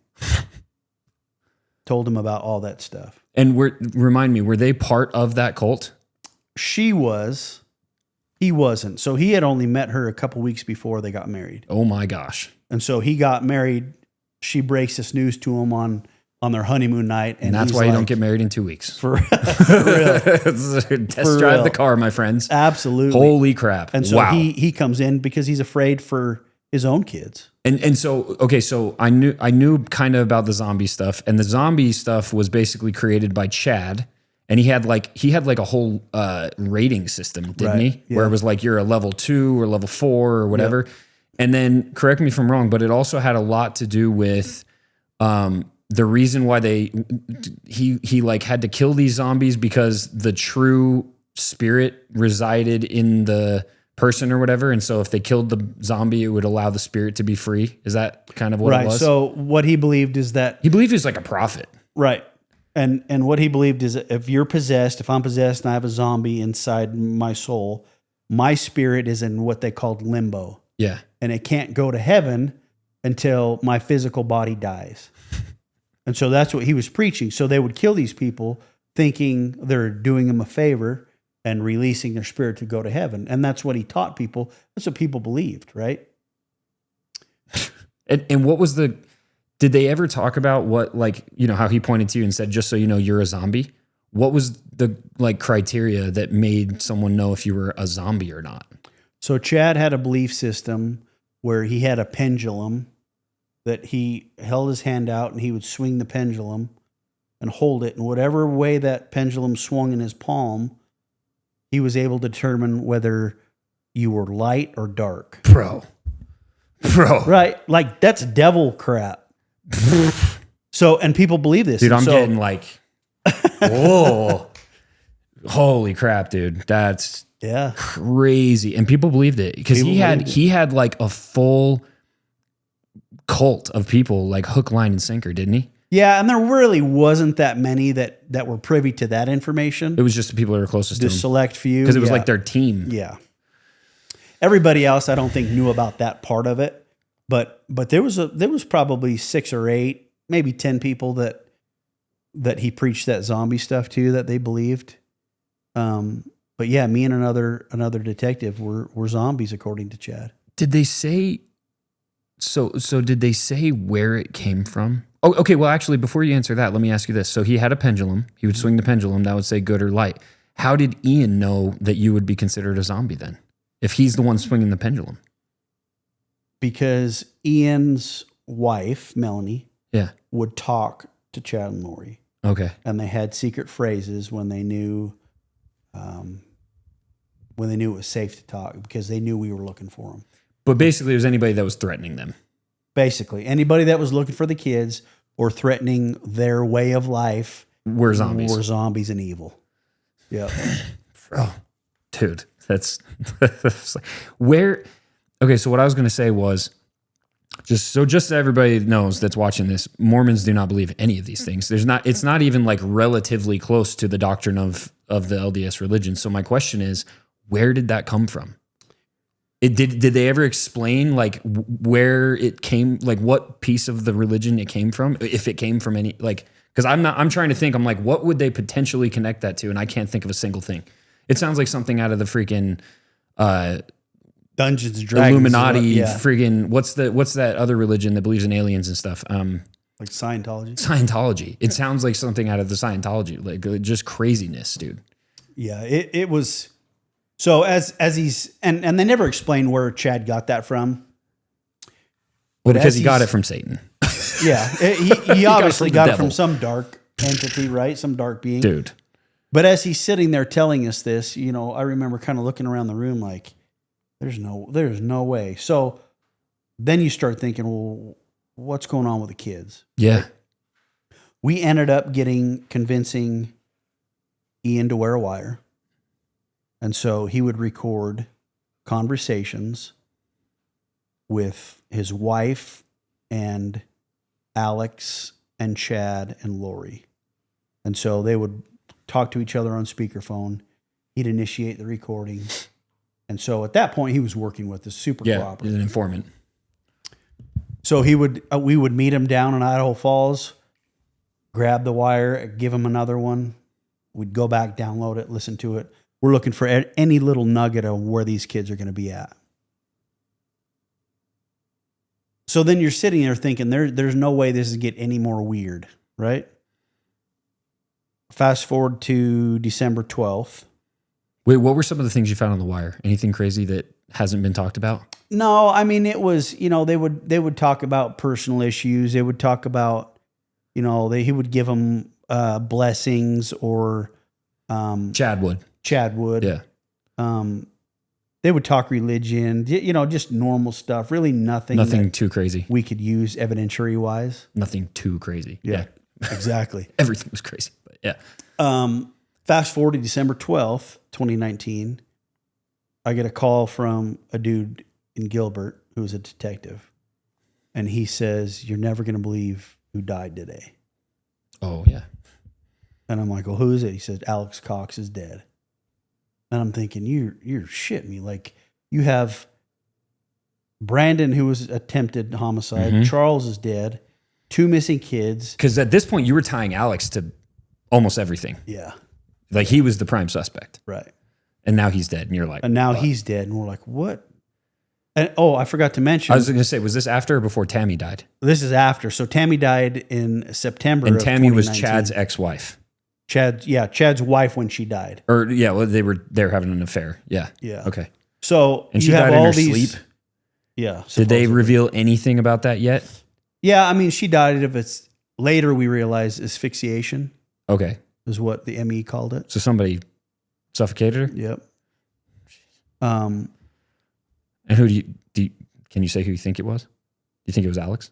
Told him about all that stuff. And remind me, were they part of that cult? She was. He wasn't. So he had only met her a couple weeks before they got married. Oh my gosh. And so he got married. She breaks this news to him on their honeymoon night. And that's why you don't get married in 2 weeks. For real. Test drive the car, my friends. Absolutely. Holy crap. And so he comes in because he's afraid for his own kids. And so, okay, so I knew kind of about the zombie stuff, and the zombie stuff was basically created by Chad, and he had like a whole rating system, didn't he? Yeah. Where it was like, you're a level 2 or level 4 or whatever. Yep. And then correct me if I'm wrong, but it also had a lot to do with the reason why he like had to kill these zombies because the true spirit resided in the person or whatever. And so if they killed the zombie, it would allow the spirit to be free. Is that kind of what it was? So what he believed is that he believed he was like a prophet. Right. And what he believed is if you're possessed, if I'm possessed and I have a zombie inside my soul, my spirit is in what they called limbo. Yeah. And it can't go to heaven until my physical body dies. And so that's what he was preaching. So they would kill these people thinking they're doing them a favor and releasing their spirit to go to heaven. And that's what he taught people. That's what people believed, right? And what was did they ever talk about what, like, you know, how he pointed to you and said, just so you know, you're a zombie? What was the like criteria that made someone know if you were a zombie or not? So Chad had a belief system where he had a pendulum that he held his hand out and he would swing the pendulum and hold it. And whatever way that pendulum swung in his palm, he was able to determine whether you were light or dark. Bro. Right. Like that's devil crap. So, and people believe this. Dude, I'm getting like, whoa, holy crap, dude. That's crazy. And people believed it because he had like a full cult of people, like hook, line, and sinker, didn't he? Yeah, and there really wasn't that many that were privy to that information. It was just the people that were closest to him. The select few. Because it was like their team. Yeah. Everybody else, I don't think, knew about that part of it. But there was probably 6 or 8, maybe 10 people that he preached that zombie stuff to that they believed. But yeah, me and another detective were zombies according to Chad. Did they say? So did they say where it came from? Oh, okay. Well, actually, before you answer that, let me ask you this. So he had a pendulum. He would swing the pendulum. That would say good or light. How did Ian know that you would be considered a zombie then? If he's the one swinging the pendulum? Because Ian's wife, Melanie, would talk to Chad and Lori. Okay. And they had secret phrases when they knew it was safe to talk because they knew we were looking for them. But basically, it was anybody that was threatening them. Basically, anybody that was looking for the kids or threatening their way of life were zombies. Were zombies and evil. Yeah. Bro, dude, that's where. Okay, so what I was going to say was just so everybody knows that's watching this, Mormons do not believe any of these things. It's not even like relatively close to the doctrine of the LDS religion. So my question is, where did that come from? Did they ever explain like where it came, like what piece of the religion it came from? If it came from any, like, because I'm trying to think, I'm like, what would they potentially connect that to? And I can't think of a single thing. It sounds like something out of the freaking Dungeons and Dragons, Illuminati, friggin' what's that other religion that believes in aliens and stuff? Like Scientology. Scientology. It sounds like something out of the Scientology, like just craziness, dude. Yeah, it was. So as he's and they never explained where Chad got that from. Well, because he got it from Satan. Yeah, he obviously got it from some dark entity, right? Some dark being, dude. But as he's sitting there telling us this, you know, I remember kind of looking around the room like, there's no way. So then you start thinking, well, what's going on with the kids? Yeah. Right? We ended up convincing Ian to wear a wire. And so he would record conversations with his wife and Alex and Chad and Lori. And so they would talk to each other on speakerphone. He'd initiate the recording. And so at that point, he was working with us, super cooperative. He's an informant. So we would meet him down in Idaho Falls, grab the wire, give him another one. We'd go back, download it, listen to it. We're looking for any little nugget of where these kids are going to be at. So then you're sitting there thinking, there's no way this is get any more weird, right? Fast forward to December 12th. Wait, what were some of the things you found on the wire? Anything crazy that hasn't been talked about? No, I mean, it was, you know, they would talk about personal issues. They would talk about, you know, he would give them blessings or Chad would. Yeah. they would talk religion, just normal stuff. Really Nothing too crazy. We could use evidentiary wise. Nothing too crazy. Yeah. Exactly. Everything was crazy, but yeah. Fast forward to December 12th, 2019. I get a call from a dude in Gilbert who's a detective. And he says, "You're never going to believe who died today." Oh, yeah. And I'm like, "Well, who is it?" He says, "Alex Cox is dead." And I'm thinking, you're shitting me. Like, you have Brandon, who was attempted homicide. Mm-hmm. Charles is dead. 2 missing kids. Because at this point, you were tying Alex to almost everything. Yeah. Like, he was the prime suspect. Right. And now he's dead. And you're like, and now he's dead. And we're like, what? And I forgot to mention. I was going to say, was this after or before Tammy died? This is after. So Tammy died in September. And of Tammy was 2019. Chad's ex-wife. Chad's wife when she died. Or well, they were having an affair. Yeah. Yeah. Okay. So and she you have died in all her these. sleep. Yeah. Did they reveal anything about that yet? Yeah, I mean, she died of its. Later, we realized asphyxiation. Okay. Is what the ME called it. So somebody suffocated her. Yep. And who can you say who you think it was? Do you think it was Alex?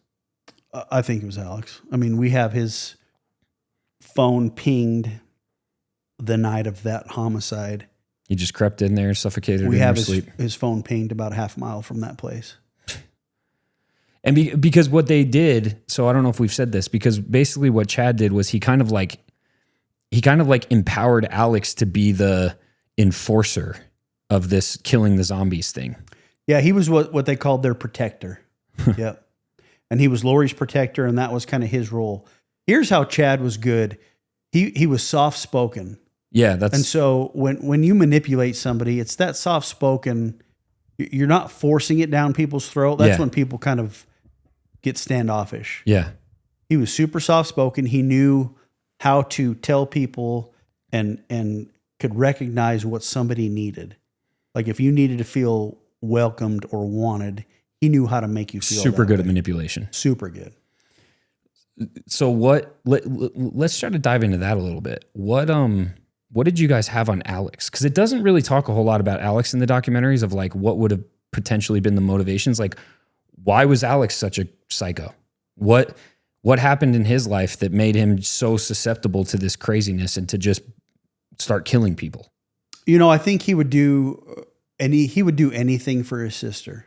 I think it was Alex. I mean, we have his phone pinged the night of that homicide. He just crept in there, suffocated her. We have sleep. his phone pinged about a half mile from that place. And because what they did, so I don't know if we've said this, because basically what Chad did was he kind of like empowered Alex to be the enforcer of this killing the zombies thing. Yeah, he was what they called their protector. Yep. And he was Lori's protector, and that was kind of his role. Here's how Chad was good. He was soft-spoken. Yeah, and so when you manipulate somebody, it's that soft-spoken. You're not forcing it down people's throat. That's when people kind of get standoffish. Yeah. He was super soft-spoken. He knew how to tell people and could recognize what somebody needed. Like if you needed to feel welcomed or wanted, he knew how to make you feel super good way. At manipulation. Super good. So let's try to dive into that a little bit. What did you guys have on Alex? Because it doesn't really talk a whole lot about Alex in the documentaries of like what would have potentially been the motivations. Like, why was Alex such a psycho? What happened in his life that made him so susceptible to this craziness and to just start killing people? I think he would do anything for his sister.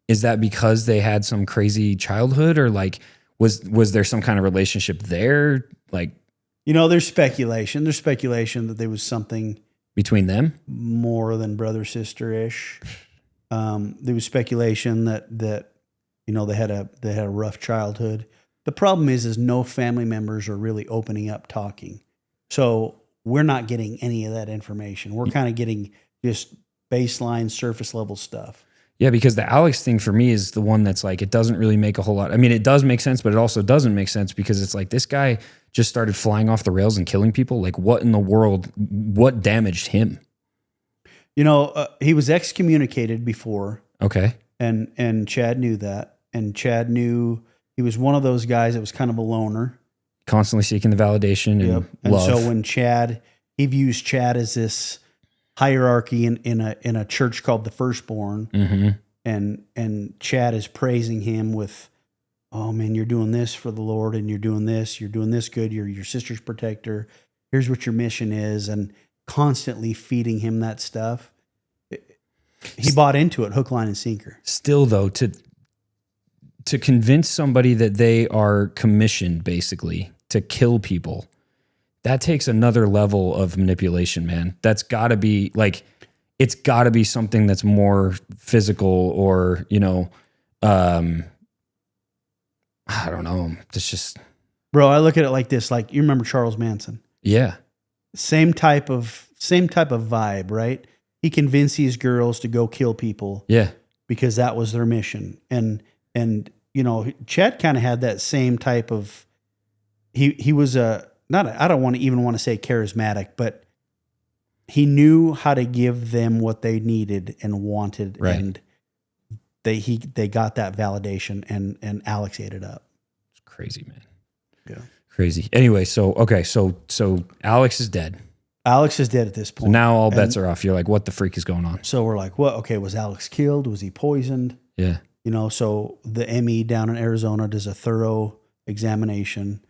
Is that because they had some crazy childhood, or like was there some kind of relationship there? Like, there's speculation. There's speculation that there was something between them more than brother sister ish. There was speculation that they had a rough childhood. The problem is no family members are really opening up talking. So we're not getting any of that information. We're kind of getting just baseline surface level stuff. Yeah, because the Alex thing for me is the one that's like, it doesn't really make a whole lot. I mean, it does make sense, but it also doesn't make sense because it's like this guy just started flying off the rails and killing people. Like, what in the world, what damaged him? He was excommunicated before. Okay. And Chad knew that. And Chad knew he was one of those guys that was kind of a loner. Constantly seeking the validation and love. And so when he views Chad as this hierarchy in a church called the Firstborn, mm-hmm. and Chad is praising him with, "Oh man, you're doing this for the Lord, and you're doing this good. You're your sister's protector. Here's what your mission is," and constantly feeding him that stuff. He bought into it, hook, line, and sinker. Still, though, to convince somebody that they are commissioned basically to kill people, that takes another level of manipulation, man. That's got to be like, it's got to be something that's more physical or, I don't know. It's just, bro, I look at it like this. Like, you remember Charles Manson? Yeah. Same type of vibe, right? He convinced these girls to go kill people. Yeah. Because that was their mission. And Chad kind of had that same type of, he was I don't even want to say charismatic, but he knew how to give them what they needed and wanted. Right. And they got that validation, and Alex ate it up. It's crazy, man. Yeah. Crazy. Anyway, so Alex is dead. Alex is dead at this point. So now all bets are off. You're like, what the freak is going on? So we're like, what? Okay, was Alex killed? Was he poisoned? Yeah. You know, so the ME down in Arizona does a thorough examination.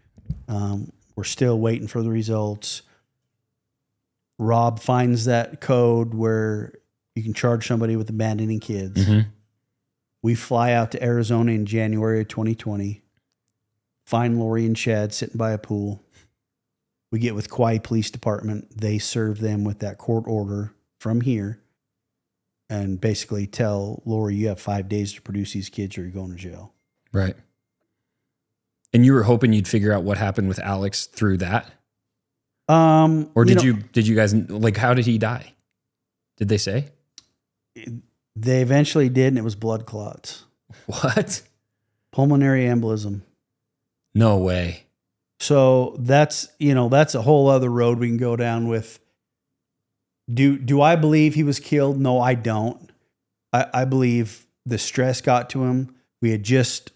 We're still waiting for the results. Rob finds that code where you can charge somebody with abandoning kids. Mm-hmm. We fly out to Arizona in January of 2020, find Lori and Chad sitting by a pool. We get with Kauai Police Department. They serve them with that court order from here and basically tell Lori, you have 5 days to produce these kids or you're going to jail. Right. And you were hoping you'd figure out what happened with Alex through that? Or did you guys, like, how did he die? Did they say? They eventually did, and it was blood clots. What? Pulmonary embolism. No way. So that's a whole other road we can go down with. Do I believe he was killed? No, I don't. I believe the stress got to him. They had just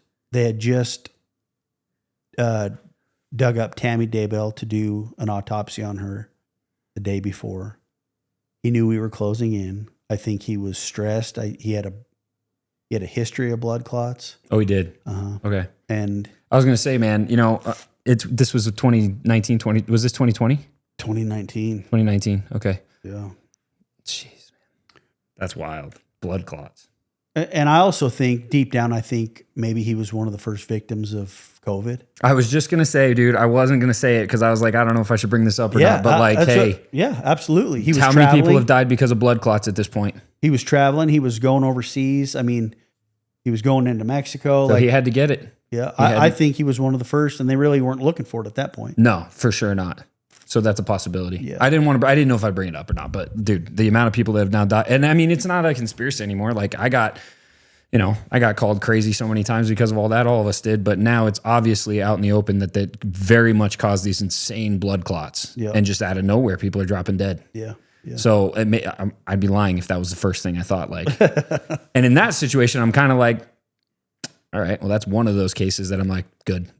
dug up Tammy Daybell to do an autopsy on her the day before. He knew we were closing in. I think he was stressed. He had a history of blood clots. Oh, he did. Okay. And I was going to say, man, this was 2019, was this 2020? 2019. 2019. Okay. Yeah. Jeez, man. That's wild. Blood clots. And I also think deep down, maybe he was one of the first victims of COVID. I was just going to say, dude, I wasn't going to say it because I was like, I don't know if I should bring this up or not. But hey. Yeah, absolutely. He was how many people have died because of blood clots at this point? He was traveling. He was going overseas. I mean, he was going into Mexico. So he had to get it. Yeah. I think he was one of the first, and they really weren't looking for it at that point. No, for sure not. So that's a possibility. Yeah. I didn't know if I'd bring it up or not, but dude, the amount of people that have now died, and I mean, it's not a conspiracy anymore. Like I got called crazy so many times because of all that. All of us did, but now it's obviously out in the open that very much caused these insane blood clots, and just out of nowhere, people are dropping dead. Yeah. Yeah. So I'd be lying if that was the first thing I thought. Like, and in that situation, I'm kind of like, all right, well, that's one of those cases that I'm like, good.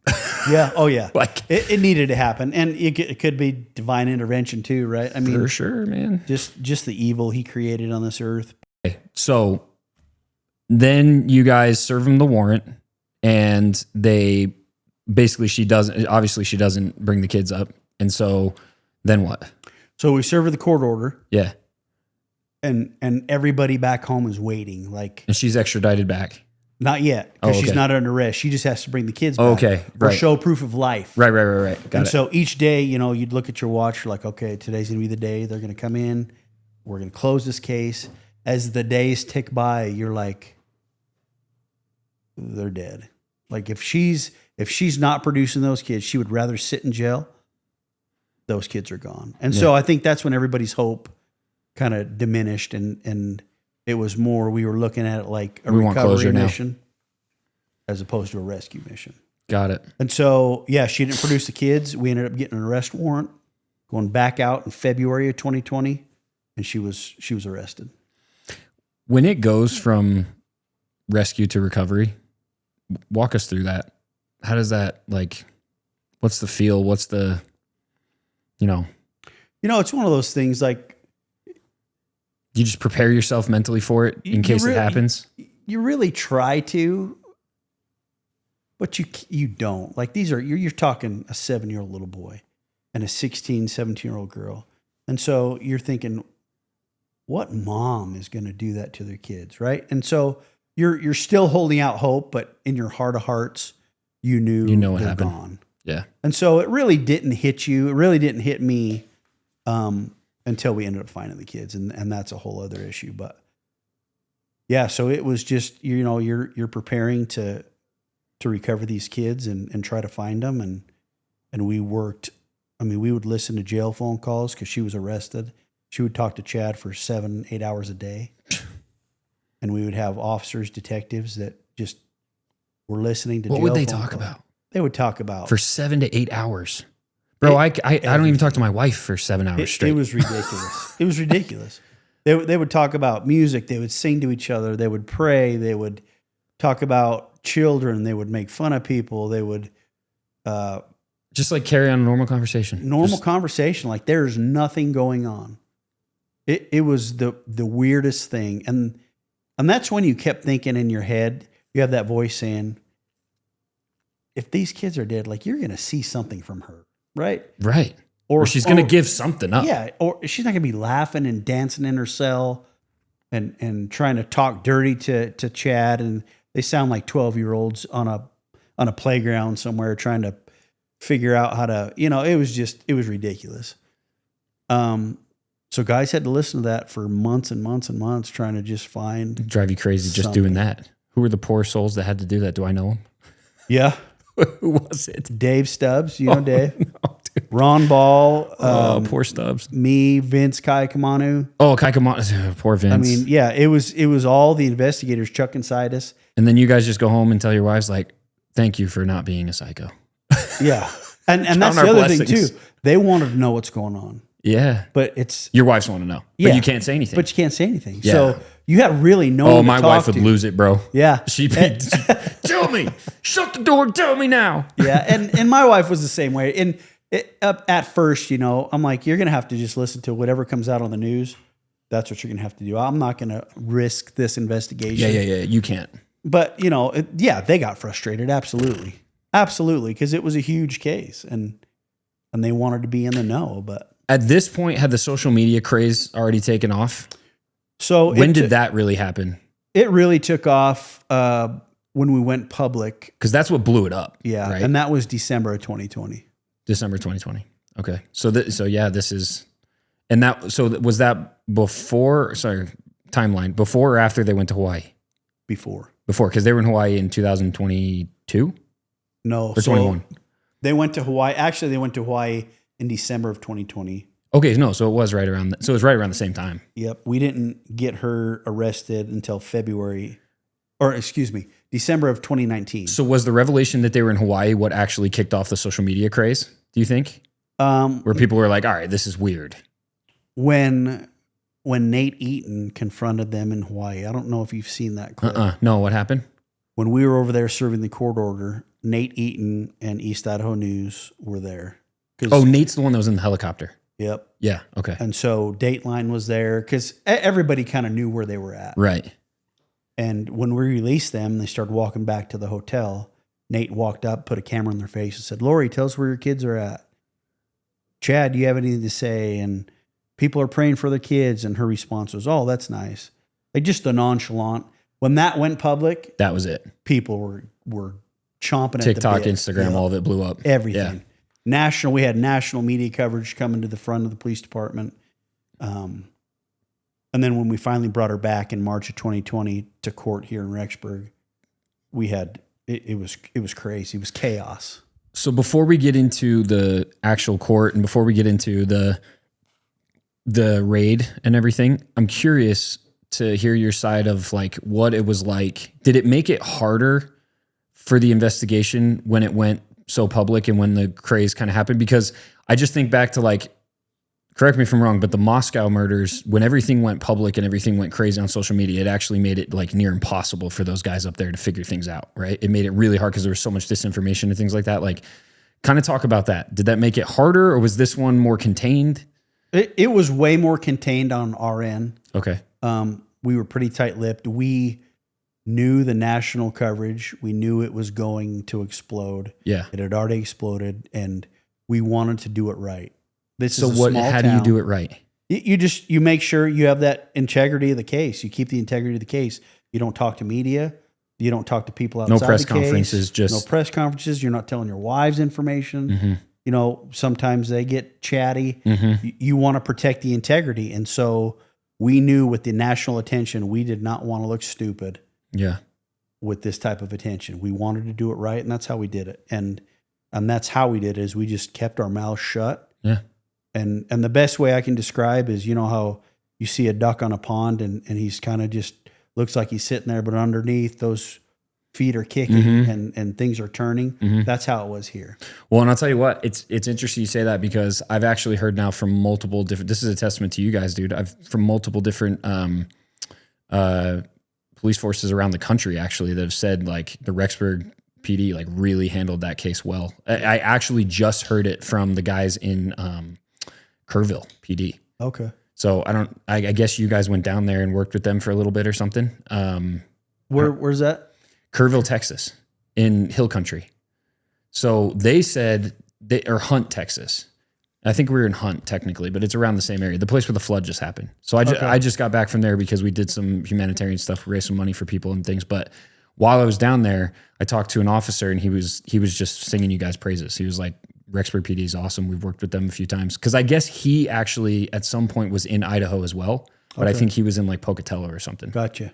Yeah. Oh, yeah. Like it needed to happen, and it could be divine intervention too, right? I mean, for sure, man. Just the evil he created on this earth. Okay, so then you guys serve him the warrant, and they basically she doesn't bring the kids up, and so then what? So we serve her the court order. Yeah, and everybody back home is waiting, and she's extradited back. Not yet, because she's not under arrest. She just has to bring the kids back. Okay, or show proof of life. Right. Got it. So each day, you'd look at your watch, you're like, okay, today's going to be the day they're going to come in. We're going to close this case. As the days tick by, you're like, they're dead. Like if she's not producing those kids, she would rather sit in jail. Those kids are gone. And so I think that's when everybody's hope kind of diminished, and it was more, we were looking at it like a recovery mission as opposed to a rescue mission. Got it. And so, she didn't produce the kids. We ended up getting an arrest warrant, going back out in February of 2020, and she was arrested. When it goes from rescue to recovery, walk us through that. How does that, what's the feel? What's the, it's one of those things like, you just prepare yourself mentally for it in case it happens? You really try to, but you don't. Like you're talking a 7-year-old little boy and a 16, 17-year-old girl. And so you're thinking, what mom is going to do that to their kids, right? And so you're still holding out hope, but in your heart of hearts, you knew what they're happened. gone. Yeah. And so it really didn't hit you. It really didn't hit me. Until we ended up finding the kids, and that's a whole other issue. But so it was just, you're preparing to recover these kids and try to find them. And we worked, we would listen to jail phone calls because she was arrested. She would talk to Chad for 7-8 hours a day. And we would have officers, detectives that just were listening to jail phone calls. What would they talk about? They would talk about for 7 to 8 hours. Bro, I don't even talk to my wife for 7 hours straight. It was ridiculous. It was ridiculous. They would talk about music. They would sing to each other. They would pray. They would talk about children. They would make fun of people. They would Just like carry on a normal conversation. Normal conversation. Like there's nothing going on. It was the weirdest thing. And that's when you kept thinking in your head, you have that voice saying, if these kids are dead, like you're going to see something from her. Right. Right. Or she's going to give something up. Yeah. Or she's not going to be laughing and dancing in her cell and trying to talk dirty to Chad. And they sound like 12-year-olds on a playground somewhere trying to figure out how to, it was ridiculous. So guys had to listen to that for months and months and months, trying to just find. Drive you crazy just doing that. Who were the poor souls that had to do that? Do I know them? Yeah. Who was it? Dave Stubbs. You know Dave? No, dude. Ron Ball. Poor Stubbs. Me, Vince Kaikamanu. Oh, Kaikamanu. Poor Vince. I mean, yeah, it was all the investigators, Chuck and Sidus. And then you guys just go home and tell your wives, like, thank you for not being a psycho. Yeah. And that's the other thing, too. They wanted to know what's going on. Yeah. But it's... Your wives want to know. Yeah. But you can't say anything. But you can't say anything. Yeah. So you have really no one to my talk wife would to. lose it, bro. Yeah. She'd be, tell me. Shut the door. Tell me now. Yeah. And my wife was the same way. And at first, I'm like, you're going to have to just listen to whatever comes out on the news. That's what you're going to have to do. I'm not going to risk this investigation. Yeah. You can't. But, they got frustrated. Absolutely. Absolutely. Because it was a huge case and they wanted to be in the know. But at this point, had the social media craze already taken off? So when did that really happen? It really took off when we went public. Because that's what blew it up. Yeah. Right? And that was December of 2020. December 2020. Okay. This is, and that, so was that timeline, before or after they went to Hawaii? Before, because they were in Hawaii in 2022? No. Or 21? They went to Hawaii. Actually, they went to Hawaii in December of 2020. Okay. No. So it was right around, so it was right around the same time. Yep. We didn't get her arrested until December of 2019. So was the revelation that they were in Hawaii what actually kicked off the social media craze? Do you think? Where people were like, all right, this is weird. When Nate Eaton confronted them in Hawaii. I don't know if you've seen that clip. No, what happened? When we were over there serving the court order, Nate Eaton and East Idaho News were there. Nate's the one that was in the helicopter. Yep. Yeah, okay. And so Dateline was there because everybody kind of knew where they were at. Right. And when we released them, they started walking back to the hotel. Nate walked up, put a camera in their face and said, Lori, tell us where your kids are at. Chad, do you have anything to say? And people are praying for their kids. And her response was, oh, that's nice. Like just the nonchalant. When that went public, that was it. People were chomping TikTok, at the bit. Instagram, all of it blew up. Everything. Yeah. We had national media coverage coming to the front of the police department. And then when we finally brought her back in March of 2020 to court here in Rexburg, we had, it was crazy. It was chaos. So before we get into the actual court and before we get into the raid and everything, I'm curious to hear your side of like what it was like. Did it make it harder for the investigation when it went so public and when the craze kind of happened? Because I just think back to like, correct me if I'm wrong, but the Moscow murders, when everything went public and everything went crazy on social media, it actually made it like near impossible for those guys up there to figure things out, right? It made it really hard because there was so much disinformation and things like that. Like, kind of talk about that. Did that make it harder or was this one more contained? It was way more contained on our end. Okay. We were pretty tight-lipped. We knew the national coverage. We knew it was going to explode. Yeah. It had already exploded and we wanted to do it right. How do you do it right? You make sure you have that integrity of the case. You keep the integrity of the case. You don't talk to media. You don't talk to people outside no press the case. conferences. No press conferences. You're not telling your wives information. Mm-hmm. Sometimes they get chatty. Mm-hmm. You want to protect the integrity. And so we knew with the national attention, we did not want to look stupid. Yeah. With this type of attention. We wanted to do it right. And that's how we did it. And that's how we did it is we just kept our mouths shut. Yeah. And the best way I can describe is, how you see a duck on a pond and he's kind of just looks like he's sitting there, but underneath those feet are kicking and things are turning. Mm-hmm. That's how it was here. Well, and I'll tell you what, it's interesting you say that because I've actually heard now from multiple different, this is a testament to you guys, dude. From multiple different police forces around the country actually that have said like the Rexburg PD like really handled that case well. I actually just heard it from the guys in Kerrville PD. Okay. So I guess you guys went down there and worked with them for a little bit or something. Where's that? Kerrville, Texas, in Hill Country. So they said or Hunt, Texas. I think we were in Hunt technically, but it's around the same area. The place where the flood just happened. So I just got back from there because we did some humanitarian stuff, raised some money for people and things. But while I was down there, I talked to an officer and he was just singing you guys praises. He was like, Rexburg PD is awesome. We've worked with them a few times. Because I guess he actually at some point was in Idaho as well. But I think he was in like Pocatello or something. Gotcha.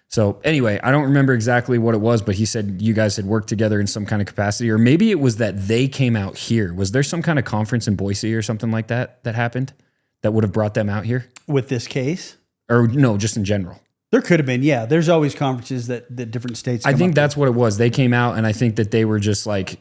So anyway, I don't remember exactly what it was, but he said you guys had worked together in some kind of capacity, or maybe it was that they came out here. Was there some kind of conference in Boise or something like that happened that would have brought them out here? With this case? Or no, just in general? There could have been, yeah. There's always conferences that different states I think that's what it was. They came out, and I think that they were just like,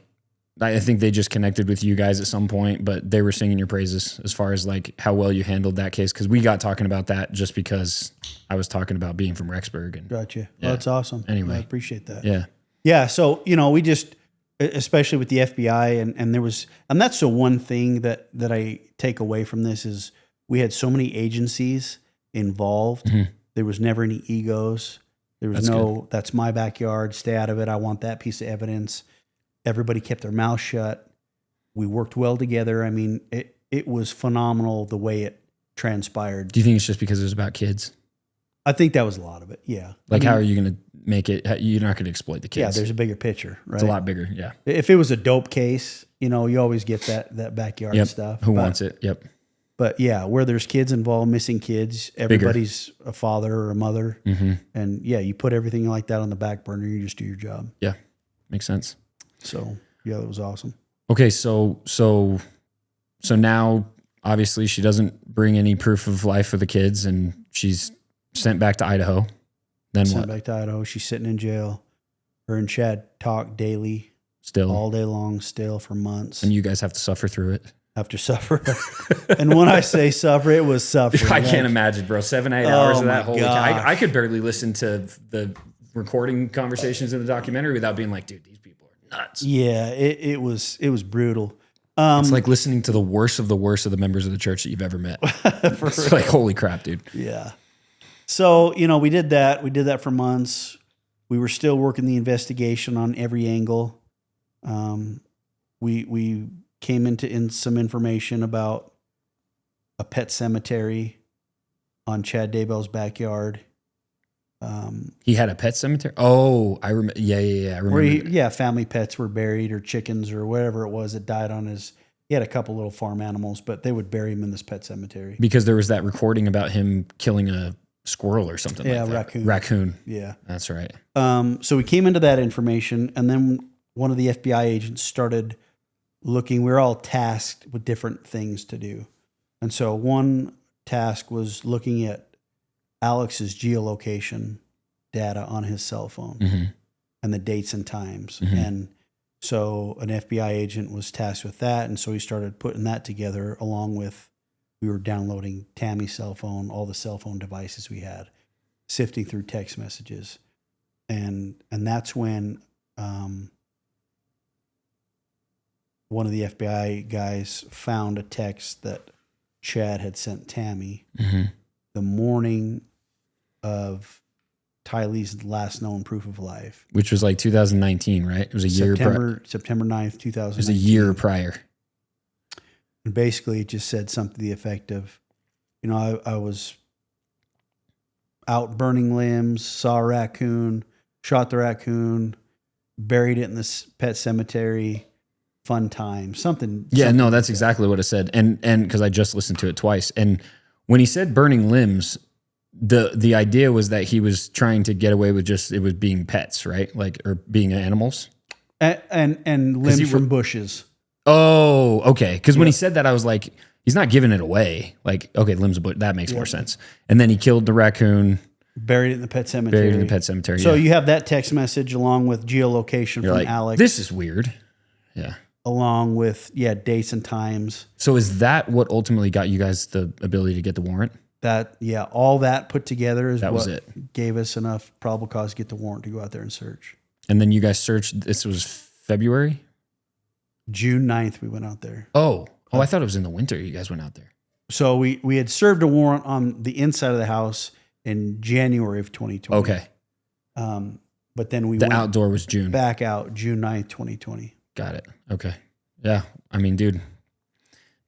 I think they just connected with you guys at some point, but they were singing your praises as far as like how well you handled that case. Cause we got talking about that just because I was talking about being from Rexburg. And gotcha. Yeah. Well, that's awesome. Anyway. I appreciate that. Yeah. Yeah. So, we just, especially with the FBI and that's the one thing that I take away from this is we had so many agencies involved. Mm-hmm. There was never any egos. There was that's my backyard. Stay out of it. I want that piece of evidence. Everybody kept their mouth shut. We worked well together. I mean, it was phenomenal the way it transpired. Do you think it's just because it was about kids? I think that was a lot of it. Yeah. Like, how are you going to make it? You're not going to exploit the kids. Yeah, there's a bigger picture, right? It's a lot bigger. Yeah. If it was a dope case, you always get that backyard stuff. Who wants it? Yep. But yeah, where there's kids involved, missing kids, everybody's a father or a mother. Mm-hmm. And yeah, you put everything like that on the back burner. You just do your job. Yeah. Makes sense. So yeah, that was awesome. Okay. So now obviously she doesn't bring any proof of life for the kids and she's sent back to Idaho. Then sent back to Idaho. She's sitting in jail. Her and Chad talk daily. Still. All day long, still for months. And you guys have to suffer through it. Have to suffer. And when I say suffer, it was suffering. I can't imagine, bro. 7-8 hours of that. Holy I could barely listen to the recording conversations in the documentary without being like, dude, these people are nuts. Yeah, it was brutal. It's like listening to the worst of the members of the church that you've ever met. It's like, holy crap, dude. Yeah. So, we did that. We did that for months. We were still working the investigation on every angle. We came into some information about a pet cemetery on Chad Daybell's backyard. He had a pet cemetery? Oh, I remember. Yeah. I remember. Where family pets were buried, or chickens or whatever it was that died on his. He had a couple little farm animals, but they would bury him in this pet cemetery. Because there was that recording about him killing a squirrel or something like that. Raccoon. Yeah. That's right. So we came into that information, and then one of the FBI agents started looking. We were all tasked with different things to do. And so one task was looking at Alex's geolocation data on his cell phone, mm-hmm. and the dates and times. Mm-hmm. And so an FBI agent was tasked with that. And so he started putting that together along with, we were downloading Tammy's cell phone, all the cell phone devices we had, sifting through text messages. And that's when one of the FBI guys found a text that Chad had sent Tammy mm-hmm. the morning of Tylee's last known proof of life. Which was like 2019, right? It was a year prior. September 9th, 2019. It was a year prior. And basically it just said something to the effect of, I was out burning limbs, saw a raccoon, shot the raccoon, buried it in this pet cemetery, fun time, something. Yeah, no, that's exactly what it said. And because I just listened to it twice. And when he said burning limbs, the idea was that he was trying to get away with it was being pets, right? Like, or being animals. And limbs from bushes. Oh, okay. Because when he said that, I was like, he's not giving it away. Like, okay, limbs of bush, that makes more sense. And then he killed the raccoon. Buried it in the pet cemetery. So you have that text message along with geolocation from Alex. This is weird. Yeah. Along with, dates and times. So is that what ultimately got you guys the ability to get the warrant? All that put together is that what was it. Gave us enough probable cause to get the warrant to go out there and search. And then you guys searched, this was February? June 9th, we went out there. Oh, I thought it was in the winter you guys went out there. So we had served a warrant on the inside of the house in January of 2020. Okay. But then we went outdoor was June. Back out June 9th, 2020. Got it. Okay. Yeah. I mean, dude,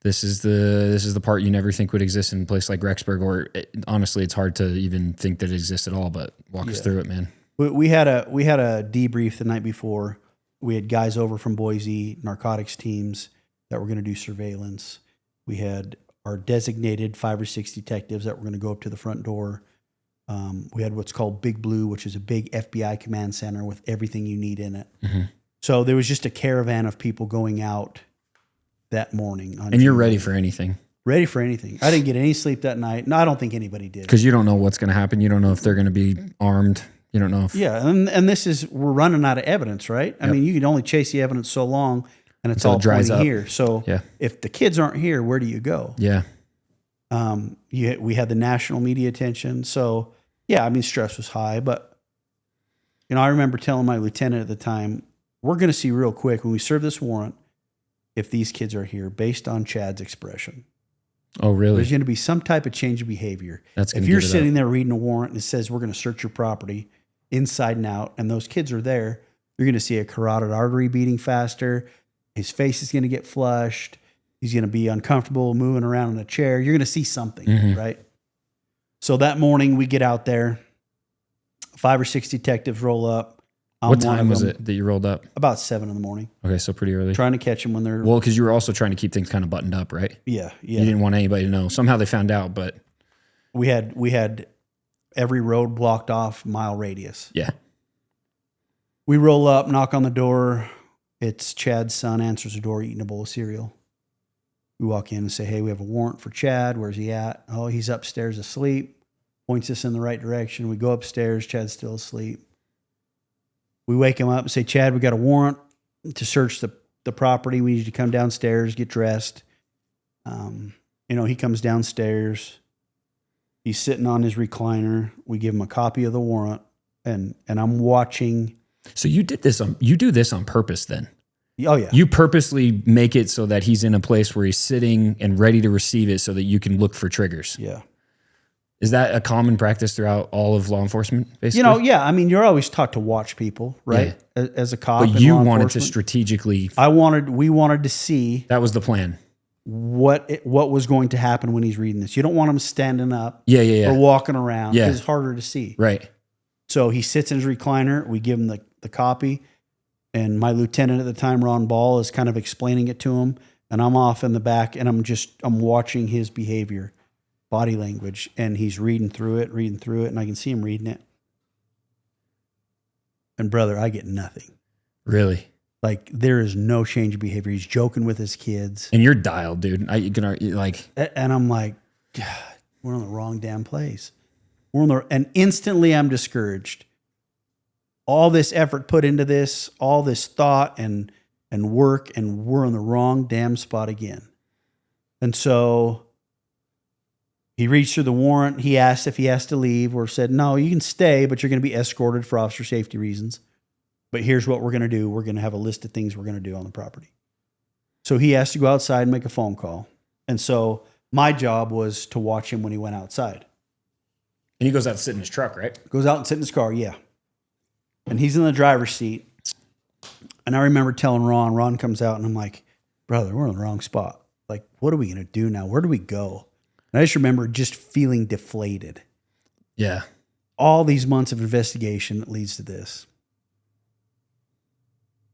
this is the part you never think would exist in a place like Rexburg, or honestly, it's hard to even think that it exists at all, but walk us through it, man. We had a debrief the night before. We had guys over from Boise, narcotics teams that were going to do surveillance. We had our designated 5 or 6 detectives that were going to go up to the front door. We had what's called Big Blue, which is a big FBI command center with everything you need in it. Mm-hmm. So there was just a caravan of people going out that morning. And you're ready for anything. Ready for anything. I didn't get any sleep that night. No, I don't think anybody did. Because you don't know what's going to happen. You don't know if they're going to be armed. You don't know if... Yeah, and this is, we're running out of evidence, right? I mean, you can only chase the evidence so long, and it's all dries up here. So if the kids aren't here, where do you go? Yeah. We had the national media attention. So, yeah, I mean, stress was high. But, I remember telling my lieutenant at the time, we're going to see real quick when we serve this warrant if these kids are here based on Chad's expression. Oh, really? There's going to be some type of change of behavior. If you're sitting there reading a warrant and it says we're going to search your property inside and out, and those kids are there, you're going to see a carotid artery beating faster. His face is going to get flushed. He's going to be uncomfortable moving around in a chair. You're going to see something, right? So that morning we get out there. 5 or 6 detectives roll up. What time was it that you rolled up? About 7 in the morning. Okay, so pretty early. Trying to catch them when they're... Well, because you were also trying to keep things kind of buttoned up, right? Yeah. You didn't want anybody to know. Somehow they found out, but... We had every road blocked off, mile radius. Yeah. We roll up, knock on the door. It's Chad's son, answers the door, eating a bowl of cereal. We walk in and say, hey, we have a warrant for Chad. Where's he at? Oh, he's upstairs asleep. Points us in the right direction. We go upstairs. Chad's still asleep. We wake him up and say, Chad, we got a warrant to search the property. We need you to come downstairs, get dressed. He comes downstairs. He's sitting on his recliner. We give him a copy of the warrant, and I'm watching. So you do this on purpose then? Oh, yeah. You purposely make it so that he's in a place where he's sitting and ready to receive it so that you can look for triggers. Yeah. Is that a common practice throughout all of law enforcement, basically? Yeah. I mean, you're always taught to watch people, right? Yeah. As a cop. But you wanted to strategically... We wanted to see... That was the plan. What was going to happen when he's reading this. You don't want him standing up or walking around. Yeah. It's harder to see. Right. So he sits in his recliner. We give him the copy. And my lieutenant at the time, Ron Ball, is kind of explaining it to him. And I'm off in the back, and I'm watching his behavior. Body language, and he's reading through it, and I can see him reading it. And brother, I get nothing. Really? Like, there is no change of behavior. He's joking with his kids. And you're dialed, dude. And I'm like, God, we're in the wrong damn place. And instantly I'm discouraged. All this effort put into this, all this thought and work, and we're in the wrong damn spot again. And so he reads through the warrant. He asked if he has to leave, or said, no, you can stay, but you're going to be escorted for officer safety reasons. But here's what we're going to do. We're going to have a list of things we're going to do on the property. So he asked to go outside and make a phone call. And so my job was to watch him when he went outside. And he goes out and sit in his truck, right? Goes out and sit in his car, yeah. And he's in the driver's seat. And I remember telling Ron comes out, and I'm like, brother, we're in the wrong spot. Like, what are we going to do now? Where do we go? And I just remember just feeling deflated. Yeah. All these months of investigation that leads to this.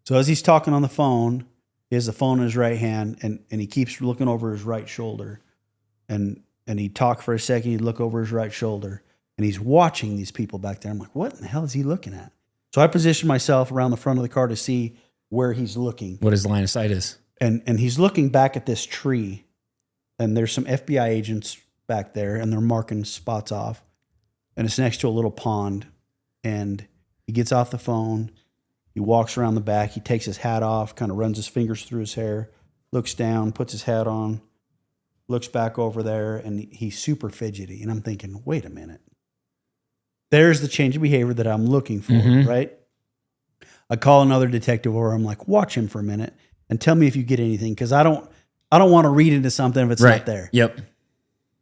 So as he's talking on the phone, he has the phone in his right hand, and he keeps looking over his right shoulder. And he'd talk for a second, he'd look over his right shoulder, and he's watching these people back there. I'm like, what in the hell is he looking at? So I positioned myself around the front of the car to see where he's looking. What his line of sight is. And he's looking back at this tree. And there's some FBI agents back there, and they're marking spots off. And it's next to a little pond. And he gets off the phone. He walks around the back. He takes his hat off, kind of runs his fingers through his hair, looks down, puts his hat on, looks back over there, and he's super fidgety. And I'm thinking, wait a minute. There's the change of behavior that I'm looking for, right? I call another detective over. I'm like, watch him for a minute and tell me if you get anything. Cause I don't want to read into something if it's not there. Yep.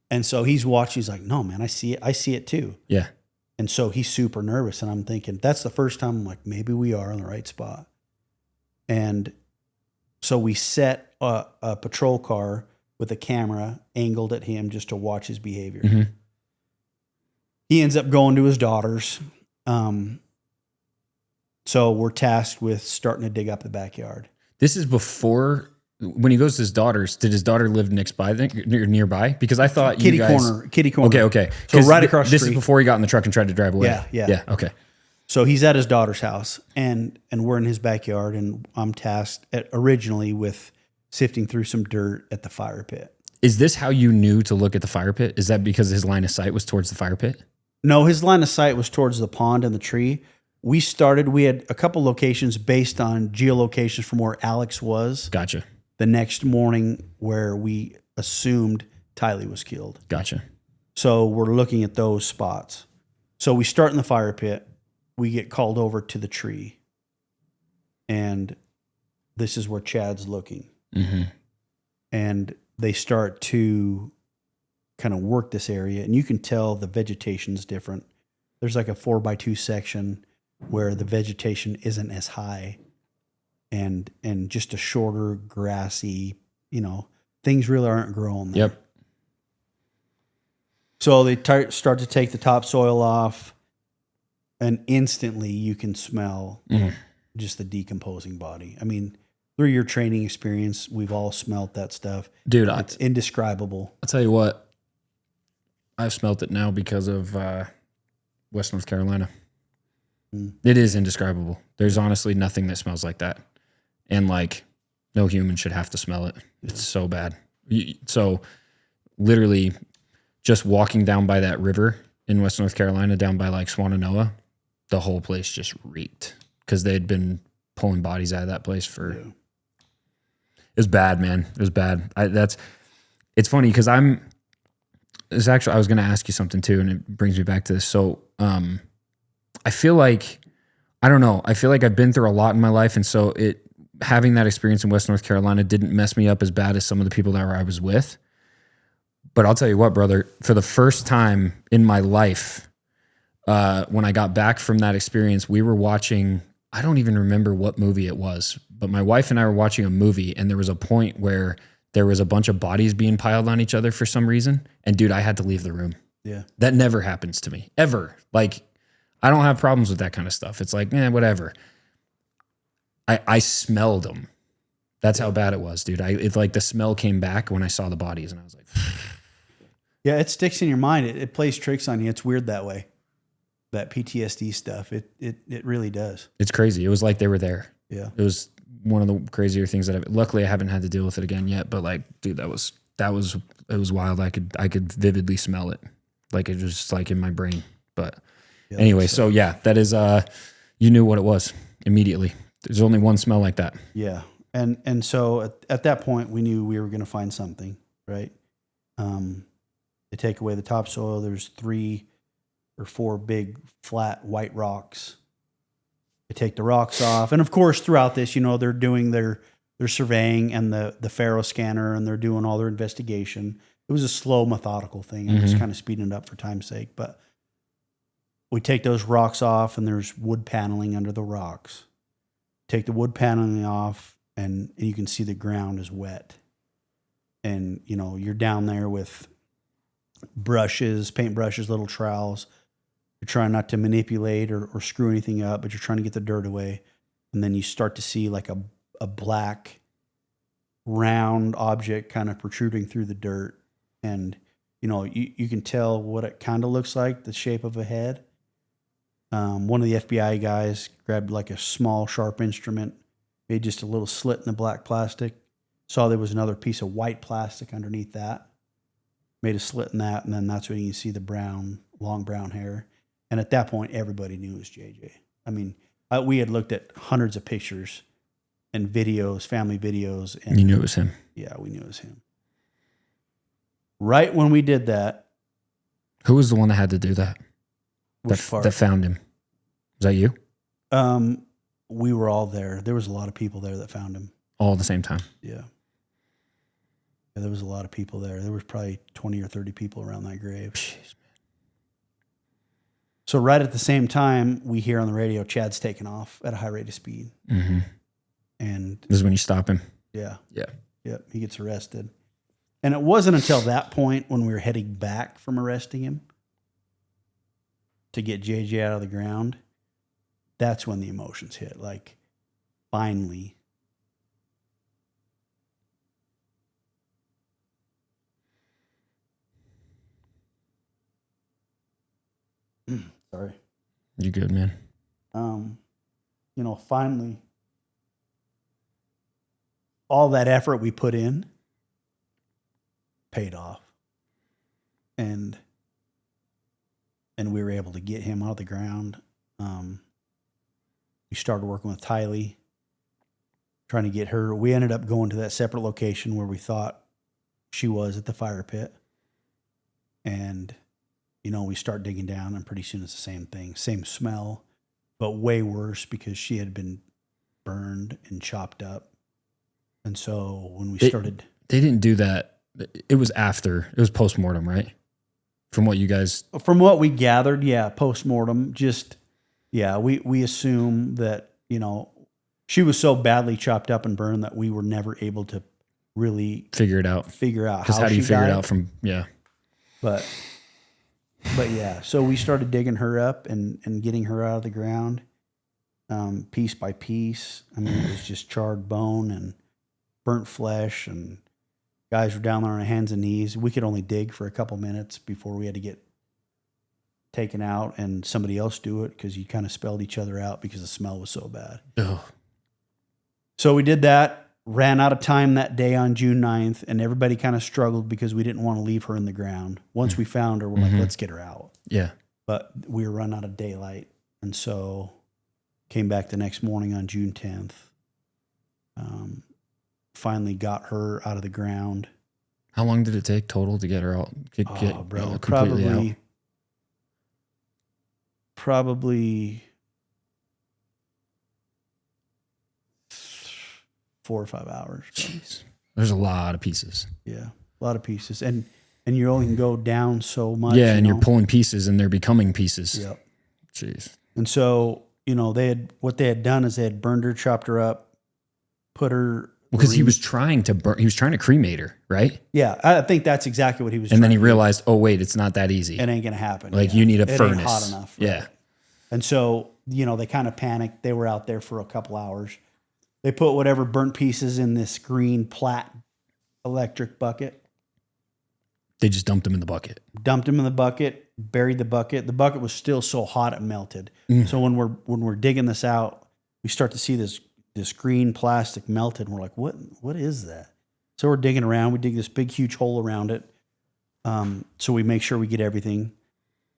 And so he's watching. He's like, no, man, I see it. I see it too. Yeah. And so he's super nervous. And I'm thinking, that's the first time I'm like, maybe we are on the right spot. And so we set a patrol car with a camera angled at him just to watch his behavior. Mm-hmm. He ends up going to his daughter's. So we're tasked with starting to dig up the backyard. This is before, when he goes to his daughter's, did his daughter live nearby? Because I thought Kitty corner. Okay. So right across the street. This is before he got in the truck and tried to drive away. Yeah. Okay. So he's at his daughter's house, and we're in his backyard, and I'm tasked originally with sifting through some dirt at the fire pit. Is this how you knew to look at the fire pit? Is that because his line of sight was towards the fire pit? No, his line of sight was towards the pond and the tree. We had a couple locations based on geolocations from where Alex was. Gotcha. The next morning where we assumed Tylee was killed. Gotcha. So we're looking at those spots. So we start in the fire pit. We get called over to the tree. And this is where Chad's looking. Mm-hmm. And they start to kind of work this area. And you can tell the vegetation's different. There's like a 4x2 section where the vegetation isn't as high. And just a shorter, grassy, things really aren't growing there. Yep. So they start to take the topsoil off, and instantly you can smell just the decomposing body. I mean, through your training experience, we've all smelt that stuff. Dude, it's indescribable. I'll tell you what, I've smelt it now because of West North Carolina. It is indescribable. There's honestly nothing that smells like that. And no human should have to smell it. It's so bad. So literally just walking down by that river in West North Carolina, down by Swannanoa, the whole place just reeked because they'd been pulling bodies out of that place for, it was bad, man. It was bad. It's funny because I was going to ask you something too, and it brings me back to this. So, I feel like, I don't know. I feel like I've been through a lot in my life. And so having that experience in West North Carolina didn't mess me up as bad as some of the people that I was with. But I'll tell you what, brother, for the first time in my life, when I got back from that experience, we were watching, I don't even remember what movie it was, but my wife and I were watching a movie, and there was a point where there was a bunch of bodies being piled on each other for some reason. And dude, I had to leave the room. Yeah. That never happens to me, ever. I don't have problems with that kind of stuff. It's whatever. I smelled them. That's how bad it was, dude. It's the smell came back when I saw the bodies, and I was like, yeah, it sticks in your mind. It plays tricks on you. It's weird that way. That PTSD stuff. It really does. It's crazy. It was like they were there. Yeah. It was one of the crazier things luckily I haven't had to deal with it again yet, but dude, it was wild. I could vividly smell it. It was just in my brain. But anyway, so yeah, that is, you knew what it was immediately. There's only one smell like that. Yeah. And so at that point we knew we were going to find something, right? They take away the topsoil. There's 3 or 4 big flat white rocks. They take the rocks off. And of course, throughout this, they're doing their surveying and the Faro scanner, and they're doing all their investigation. It was a slow, methodical thing. I'm just kind of speeding it up for time's sake. But we take those rocks off, and there's wood paneling under the rocks. Take the wood paneling off, and you can see the ground is wet. And, you're down there with brushes, paint brushes, little trowels. You're trying not to manipulate or screw anything up, but you're trying to get the dirt away. And then you start to see a black, round object kind of protruding through the dirt. And, you can tell what it kind of looks like, the shape of a head. One of the FBI guys grabbed a small, sharp instrument, made just a little slit in the black plastic, saw there was another piece of white plastic underneath that, made a slit in that, and then that's when you see the long brown hair. And at that point, everybody knew it was JJ. I mean, we had looked at hundreds of pictures and videos, family videos. And you knew it was him. Yeah, we knew it was him. Right when we did that. Who was the one that had to do that? That found him. Was that you? we were all there. There was a lot of people there that found him. All at the same time. Yeah. Yeah, there was a lot of people there. There was probably 20 or 30 people around that grave. Jeez. So right at the same time, we hear on the radio, Chad's taking off at a high rate of speed. Mm-hmm. And this is when you stop him. Yeah. Yeah. Yeah. He gets arrested. And it wasn't until that point when we were heading back from arresting him to get JJ out of the ground, that's when the emotions hit. Like, finally. Sorry. You good, man? Finally, all that effort we put in paid off. And we were able to get him out of the ground. We started working with Tylee, trying to get her. We ended up going to that separate location where we thought she was at the fire pit. And, we start digging down, and pretty soon it's the same thing. Same smell, but way worse because she had been burned and chopped up. And so when we started... They didn't do that. It was post-mortem, right? From what you guys... From what we gathered, yeah, post-mortem. We assume that, she was so badly chopped up and burned that we were never able to really... Figure out Because how do you figure it out from... Yeah. But yeah, so we started digging her up and getting her out of the ground, piece by piece. I mean, it was just charred bone and burnt flesh, and guys were down there on their hands and knees. We could only dig for a couple minutes before we had to get taken out and somebody else do it because you kind of spelled each other out because the smell was so bad. Ugh. So we did that. Ran out of time that day on June 9th, and everybody kind of struggled because we didn't want to leave her in the ground. Once we found her, we're like, let's get her out. Yeah. But we were running out of daylight, and so came back the next morning on June 10th. Finally got her out of the ground. How long did it take total to get her out? Completely out? Probably 4 or 5 hours. Jeez. There's a lot of pieces. Yeah, a lot of pieces. And you only can go down so much. Yeah, and you're pulling pieces and they're becoming pieces. Yep. Jeez. And so, what they had done is they had burned her, chopped her up, put her... Because he was trying to cremate her, right? Yeah, I think that's exactly what he was And then he realized, oh, wait, it's not that easy. It ain't going to happen. Like, you need a furnace. Ain't hot enough. Right? Yeah. And so, they kind of panicked. They were out there for a couple hours. They put whatever burnt pieces in this green Platt electric bucket. They just dumped them in the bucket. Dumped them in the bucket, buried the bucket. The bucket was still so hot it melted. So when we're digging this out, we start to see this green plastic melted, and we're like, what is that? So we're digging around. We dig this big, huge hole around it. So we make sure we get everything,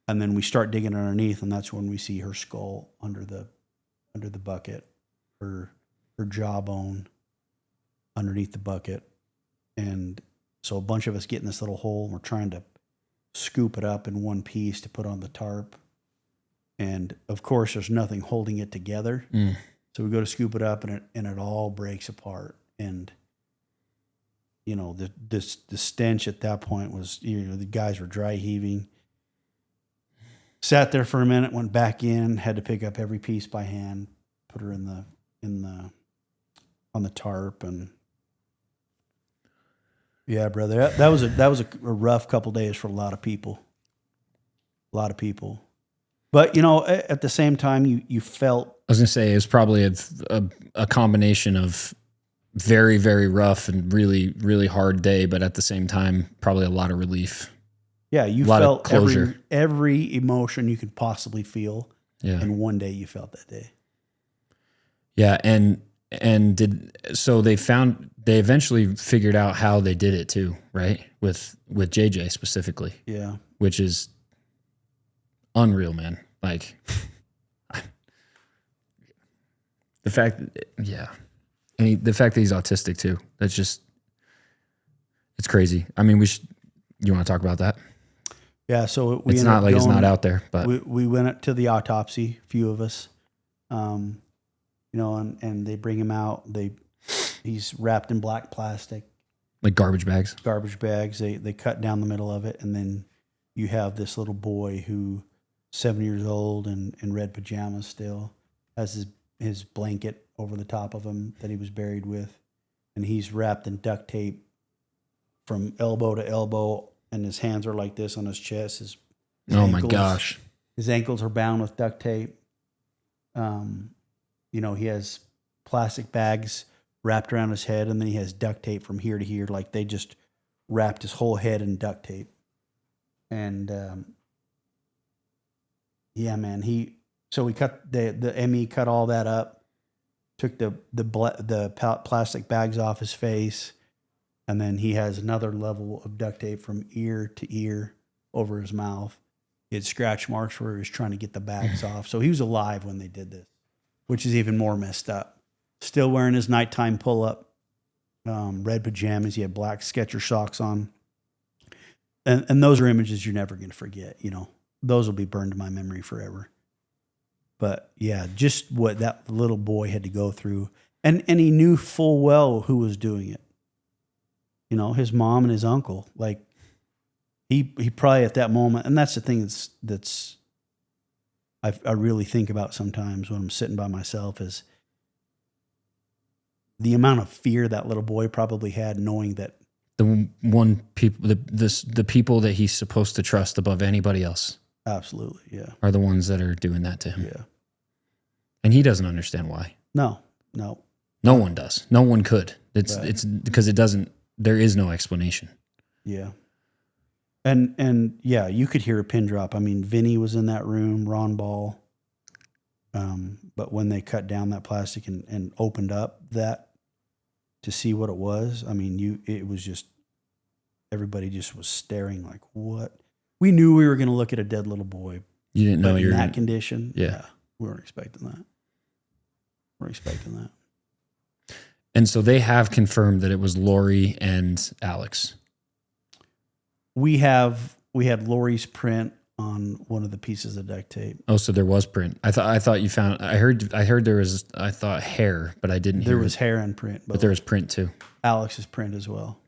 and then we start digging underneath, and that's when we see her skull under the bucket, her jawbone underneath the bucket. And so a bunch of us get in this little hole, and we're trying to scoop it up in one piece to put on the tarp. And of course, there's nothing holding it together. So we go to scoop it up, and it all breaks apart. And the stench at that point was, the guys were dry heaving. Sat there for a minute, went back in, had to pick up every piece by hand, put her on the tarp. And yeah, brother, that was a rough couple days for a lot of people. But at the same time, you felt. I was gonna say it was probably a combination of very, very rough and really, really hard day, but at the same time, probably a lot of relief. Yeah, you felt closure. Every emotion you could possibly feel. Yeah. And one day you felt that day. Yeah, and they eventually figured out how they did it too, right? With JJ specifically. Yeah. Which is unreal, man. Like the fact the fact that he's autistic too. That's just, it's crazy. I mean, you want to talk about that? Yeah. So it's not like it's not out there, but we went to the autopsy, a few of us. and they bring him out. He's wrapped in black plastic. Like garbage bags. They cut down the middle of it, and then you have this little boy who, 7 years old and in red pajamas still, has his blanket over the top of him that he was buried with, and he's wrapped in duct tape from elbow to elbow, and his hands are like this on his chest. His my gosh. His ankles are bound with duct tape. He has plastic bags wrapped around his head, and then he has duct tape from here to here. Like they just wrapped his whole head in duct tape. And yeah, man, so we cut the ME cut all that up, took the plastic bags off his face, and then he has another level of duct tape from ear to ear over his mouth. He had scratch marks where he was trying to get the bags off. So he was alive when they did this, which is even more messed up. Still wearing his nighttime pull-up, red pajamas. He had black Skechers socks on. And those are images you're never going to forget. Those will be burned in my memory forever. But yeah, just what that little boy had to go through. And he knew full well who was doing it. His mom and his uncle. Like, he probably at that moment, and that's the thing that's I really think about sometimes when I'm sitting by myself, is the amount of fear that little boy probably had, knowing that the people that he's supposed to trust above anybody else, absolutely, yeah, are the ones that are doing that to him. Yeah, and he doesn't understand why. No one does. No one could. It's because it doesn't. There is no explanation. Yeah. And yeah, you could hear a pin drop. I mean, Vinny was in that room, Ron Ball. But when they cut down that plastic and opened up that to see what it was, I mean, it was just, everybody just was staring like, what? We knew we were going to look at a dead little boy. You didn't know you're in that condition. Yeah. We weren't expecting that. And so they have confirmed that it was Lori and Alex. We had Lori's print on one of the pieces of duct tape. Oh, so there was print. I thought you found. I heard there was. I thought hair, but I didn't. There was hair and print, but there was print too. Alex's print as well.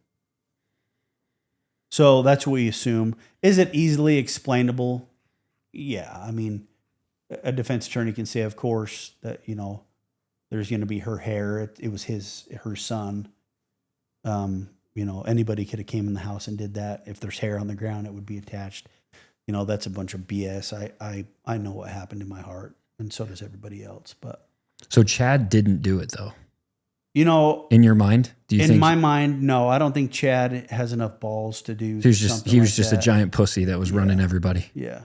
So that's what we assume. Is it easily explainable? Yeah, I mean, a defense attorney can say, of course, that there's going to be her hair. It was her son. Anybody could have came in the house and did that. If there's hair on the ground, it would be attached. That's a bunch of BS. I know what happened in my heart, and so does everybody else. But so Chad didn't do it though. In your mind, do you think? In my mind, no. I don't think Chad has enough balls to do. He was just a giant pussy that was running everybody. Yeah.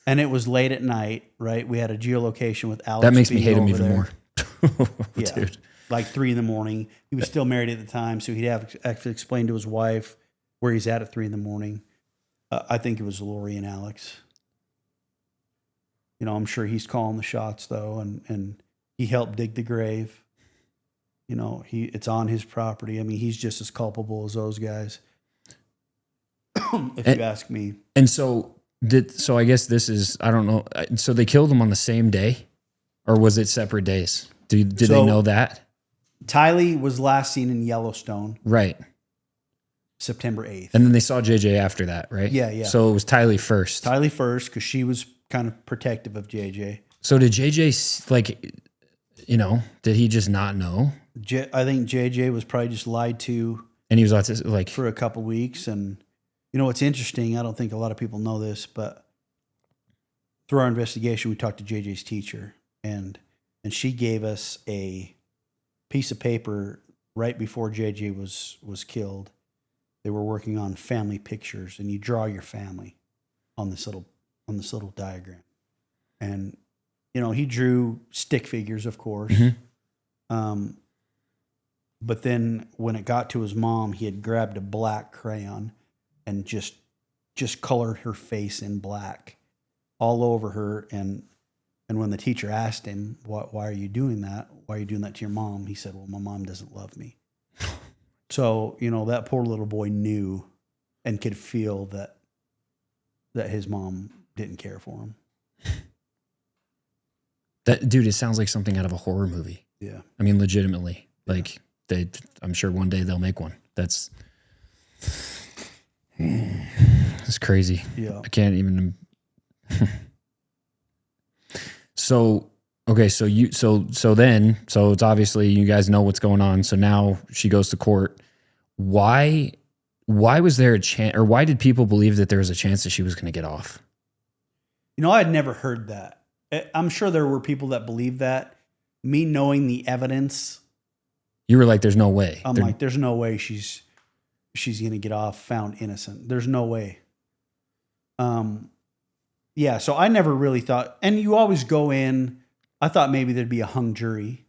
And it was late at night, right? We had a geolocation with Alex. That makes me hate him even more. Yeah. Dude. Like 3 a.m. He was still married at the time, so he'd have to actually explain to his wife where he's at 3 a.m. I think it was Lori and Alex. I'm sure he's calling the shots though, and he helped dig the grave. It's on his property. I mean, he's just as culpable as those guys, if you ask me. And so I guess this is, I don't know. So they killed him on the same day, or was it separate days? Did they know that? Tylee was last seen in Yellowstone. Right. September 8th. And then they saw JJ after that, right? Yeah. So it was Tylee first. Because she was kind of protective of JJ. So did JJ, did he just not know? I think JJ was probably just lied to. And he was autistic, for a couple weeks. And, what's interesting, I don't think a lot of people know this, but through our investigation, we talked to JJ's teacher. And she gave us a piece of paper right before JJ was killed. They were working on family pictures, and you draw your family on this little diagram. And he drew stick figures, of course. Mm-hmm. But then when it got to his mom, he had grabbed a black crayon and just colored her face in black all over her. And when the teacher asked him, why are you doing that? Why are you doing that to your mom? He said, well, my mom doesn't love me. So, that poor little boy knew and could feel that his mom didn't care for him. That dude, it sounds like something out of a horror movie. Yeah. I mean, legitimately. Like I'm sure one day they'll make one. That's crazy. Yeah. I can't even. So, okay. So it's obviously you guys know what's going on. So now she goes to court. Why was there a chance, or why did people believe that there was a chance that she was going to get off? I had never heard that. I'm sure there were people that believed that. Me knowing the evidence, you were like, "There's no way." I'm like, "There's no way she's going to get off found innocent. There's no way." Yeah. So I never really thought, and you always go in. I thought maybe there'd be a hung jury,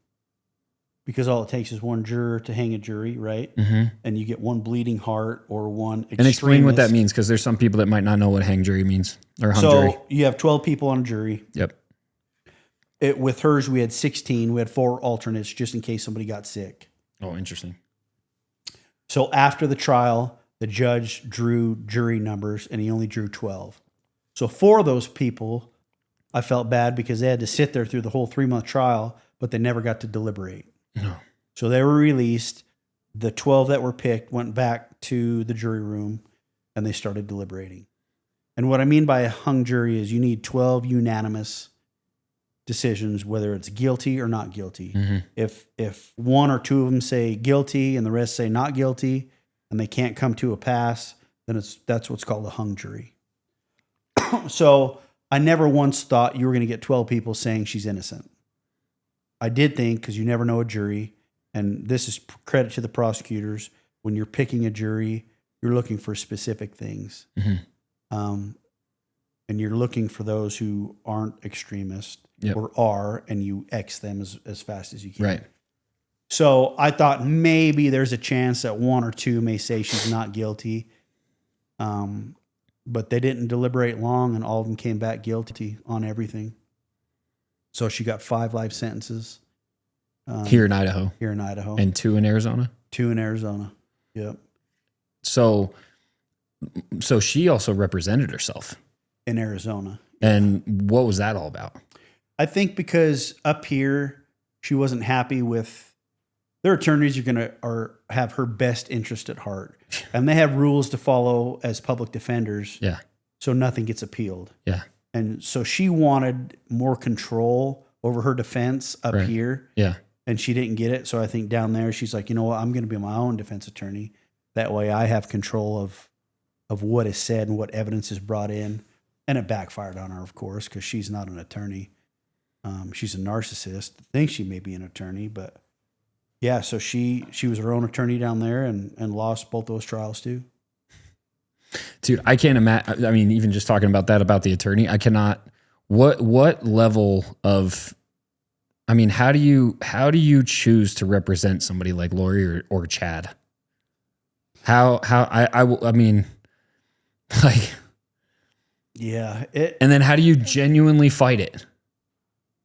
because all it takes is one juror to hang a jury, right? Mm-hmm. And you get one bleeding heart or one extremist. And explain what that means, because there's some people that might not know what hang jury means, or hung jury. So you have 12 people on a jury. Yep. With hers, we had 16. We had 4 alternates just in case somebody got sick. Oh, interesting. So after the trial, the judge drew jury numbers, and he only drew 12. So 4 of those people, I felt bad because they had to sit there through the whole 3-month trial, but they never got to deliberate. No. So they were released. The 12 that were picked went back to the jury room, and they started deliberating. And what I mean by a hung jury is you need 12 unanimous decisions, whether it's guilty or not guilty. Mm-hmm. If 1 or 2 of them say guilty and the rest say not guilty, and they can't come to a pass, then that's what's called a hung jury. So I never once thought you were going to get 12 people saying she's innocent. I did think, because you never know a jury, and this is credit to the prosecutors, when you're picking a jury, you're looking for specific things. Mm-hmm. And you're looking for those who aren't extremists, yep, or are, and you X them as fast as you can. Right. So I thought maybe there's a chance that 1 or 2 may say she's not guilty. But they didn't deliberate long, and all of them came back guilty on everything. So she got 5 life sentences. Here in Idaho. Here in Idaho. And 2 in Arizona? 2 in Arizona. Yep. So she also represented herself. In Arizona. And what was that all about? I think because up here, she wasn't happy with their attorneys. Have her best interest at heart. And they have rules to follow as public defenders. Yeah. So nothing gets appealed. Yeah. And so she wanted more control over her defense up here. Yeah. And she didn't get it. So I think down there, she's like, you know what? I'm going to be my own defense attorney. That way I have control of what is said and what evidence is brought in. And it backfired on her, of course, because she's not an attorney. She's a narcissist. Thinks she may be an attorney, but yeah. So she was her own attorney down there and lost both those trials too. Dude, I can't imagine. I mean, even just talking about that, about the attorney, I cannot. What level of? I mean, how do you choose to represent somebody like Lori or Chad? I mean, like. Yeah. And then how do you genuinely fight it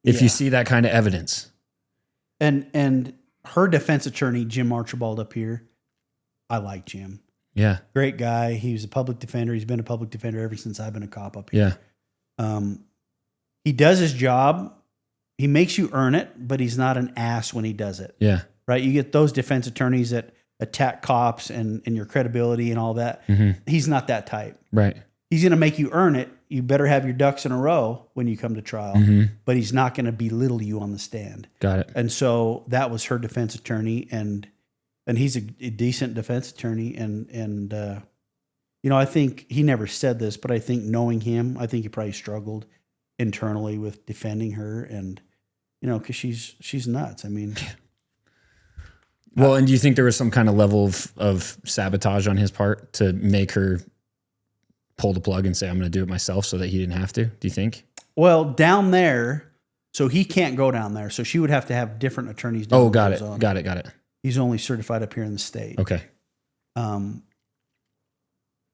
if you see that kind of evidence? And her defense attorney, Jim Archibald up here, I like Jim. Yeah. Great guy. He was a public defender. He's been a public defender ever since I've been a cop up here. Yeah. He does his job. He makes you earn it, but he's not an ass when he does it. Yeah. Right? You get those defense attorneys that attack cops and your credibility and all that. Mm-hmm. He's not that type. Right. He's going to make you earn it. You better have your ducks in a row when you come to trial, mm-hmm, but he's not going to belittle you on the stand. Got it. And so that was her defense attorney, and he's a decent defense attorney. And I think he never said this, but I think knowing him, I think he probably struggled internally with defending her, and because she's nuts. I mean, well, and do you think there was some kind of level of sabotage on his part to make her pull the plug and say, I'm going to do it myself so that he didn't have to? Do you think? Well, down there, so he can't go down there. So she would have to have different attorneys. Oh, got it. Got it. He's only certified up here in the state. Okay. But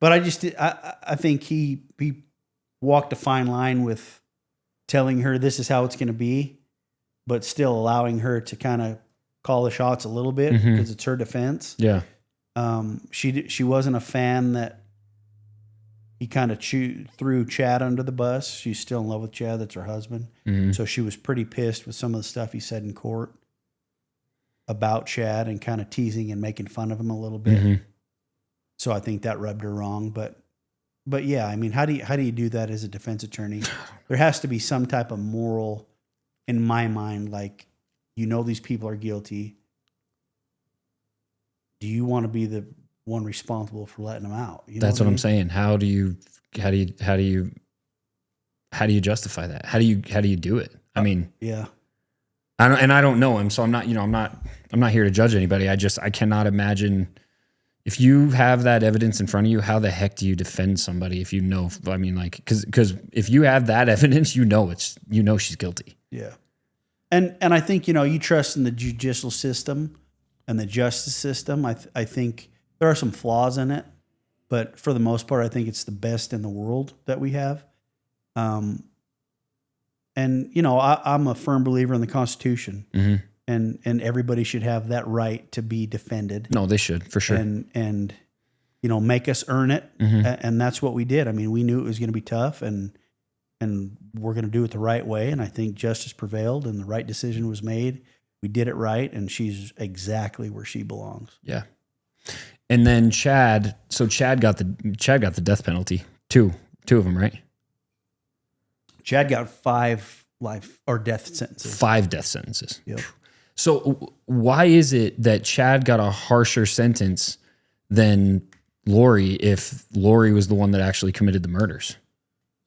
I think he walked a fine line with telling her this is how it's going to be, but still allowing her to kind of call the shots a little bit, mm-hmm, because it's her defense. Yeah. She wasn't a fan that he kind of threw Chad under the bus. She's still in love with Chad. That's her husband. Mm-hmm. So she was pretty pissed with some of the stuff he said in court about Chad and kind of teasing and making fun of him a little bit. Mm-hmm. So I think that rubbed her wrong. But yeah, I mean, how do you do that as a defense attorney? There has to be some type of moral, in my mind, like, these people are guilty. Do you want to be the one responsible for letting them out? That's what I'm saying. How do you justify that? How do you do it? I mean, yeah. I don't know him, so I'm not here to judge anybody. I cannot imagine if you have that evidence in front of you, how the heck do you defend somebody if because if you have that evidence, she's guilty. Yeah. And I think, you trust in the judicial system and the justice system. I think there are some flaws in it, but for the most part, I think it's the best in the world that we have. And I'm a firm believer in the Constitution, mm-hmm. and everybody should have that right to be defended. No, they should, for sure. And make us earn it. Mm-hmm. And that's what we did. I mean, we knew it was going to be tough, and we're going to do it the right way. And I think justice prevailed and the right decision was made. We did it right. And she's exactly where she belongs. Yeah. And then Chad got the death penalty. Two of them, right? Chad got 5 life or death sentences. 5 death sentences. Yep. So why is it that Chad got a harsher sentence than Lori if Lori was the one that actually committed the murders?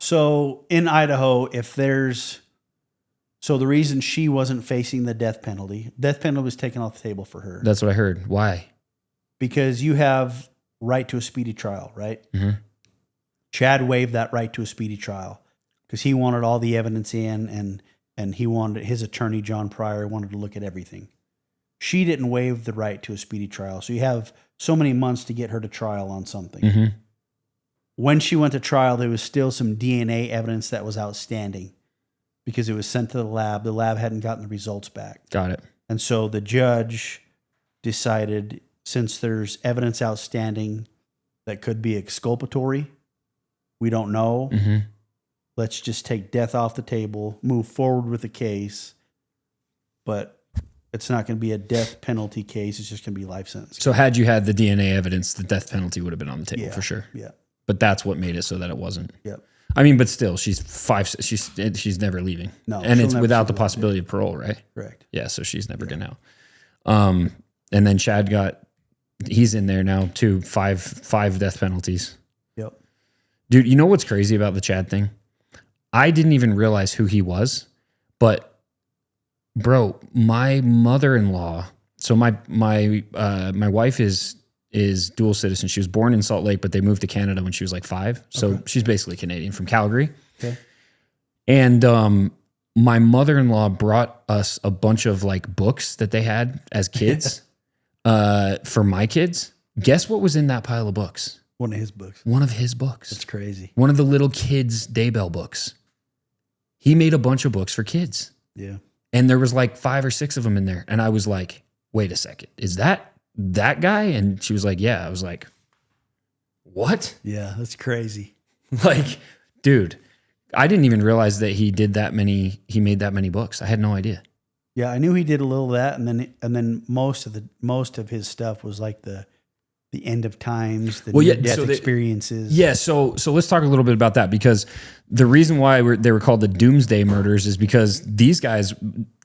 So in Idaho, the reason she wasn't facing the death penalty was taken off the table for her. That's what I heard. Why? Because you have right to a speedy trial, right? Mm-hmm. Chad waived that right to a speedy trial because he wanted all the evidence in, and he wanted his attorney, John Pryor, wanted to look at everything. She didn't waive the right to a speedy trial. So you have so many months to get her to trial on something. Mm-hmm. When she went to trial, there was still some DNA evidence that was outstanding because it was sent to the lab. The lab hadn't gotten the results back. Got it. And so the judge decided, since there's evidence outstanding that could be exculpatory, we don't know. Mm-hmm. Let's just take death off the table, move forward with the case. But it's not going to be a death penalty case. It's just going to be life sentence. So had you had the DNA evidence, the death penalty would have been on the table for sure. Yeah. But that's what made it so that it wasn't. Yep. I mean, but still, she's never leaving. No, and it's without the possibility of parole, right? Correct. Yeah, so she's never getting out. And then Chad he's in there now too. 5 death penalties. Yep. Dude, you know what's crazy about the Chad thing? I didn't even realize who he was, but bro, my mother-in-law. So my wife is dual citizen. She was born in Salt Lake, but they moved to Canada when she was like 5. So she's basically Canadian from Calgary. Okay. And my mother-in-law brought us a bunch of like books that they had as kids for my kids. Guess what was in that pile of books? One of his books. One of his books. That's crazy. One of the little kids' Daybell books. He made a bunch of books for kids. Yeah. And there was like 5 or 6 of them in there. And I was like, wait a second. Is that guy? And she was like, yeah. I was like, what? Yeah, that's crazy. Like, dude, I didn't even realize that he made that many books. I had no idea. Yeah, I knew he did a little of that. And then most of his stuff was like the end of times, death experiences. Yeah, so let's talk a little bit about that, because the reason why they were called the Doomsday Murders is because these guys,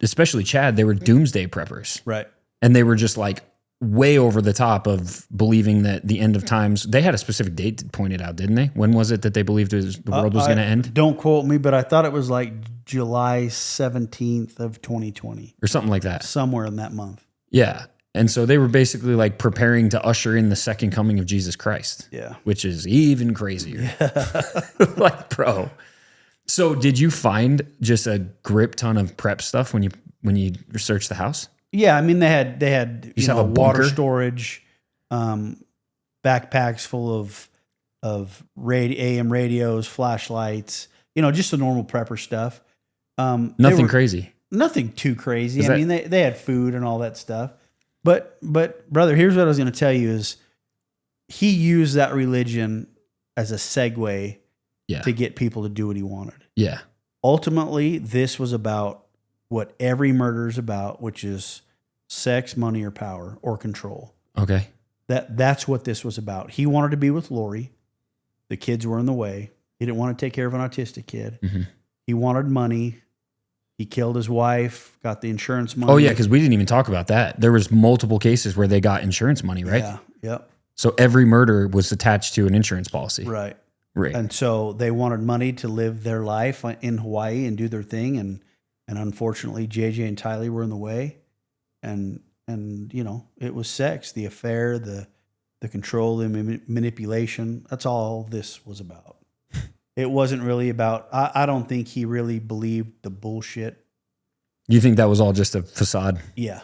especially Chad, they were doomsday preppers. Right. And they were just like way over the top of believing that the end of times, they had a specific date pointed out, didn't they? When was it that they believed the world was going to end? Don't quote me, but I thought it was like July 17th of 2020. Or something like that. Somewhere in that month. Yeah. And so they were basically like preparing to usher in the second coming of Jesus Christ. Yeah. Which is even crazier. Yeah. Like, bro. So did you find just a grip ton of prep stuff when you researched the house? Yeah. I mean, they had a water storage, backpacks full of AM radios, flashlights, just the normal prepper stuff. Nothing crazy. Nothing too crazy. I mean, they had food and all that stuff. But brother, here's what I was going to tell you is he used that religion as a segue to get people to do what he wanted. Yeah. Ultimately, this was about what every murder is about, which is sex, money, or power, or control. Okay. That's what this was about. He wanted to be with Lori. The kids were in the way. He didn't want to take care of an autistic kid. Mm-hmm. He wanted money. He killed his wife, got the insurance money. Oh, yeah, because we didn't even talk about that. There was multiple cases where they got insurance money, right? Yeah, yep. So every murder was attached to an insurance policy. Right. Right. And so they wanted money to live their life in Hawaii and do their thing. And unfortunately, JJ and Tylee were in the way. And you know, it was sex, the affair, the control, the manipulation. That's all this was about. It wasn't really about, I don't think he really believed the bullshit. You think that was all just a facade? Yeah.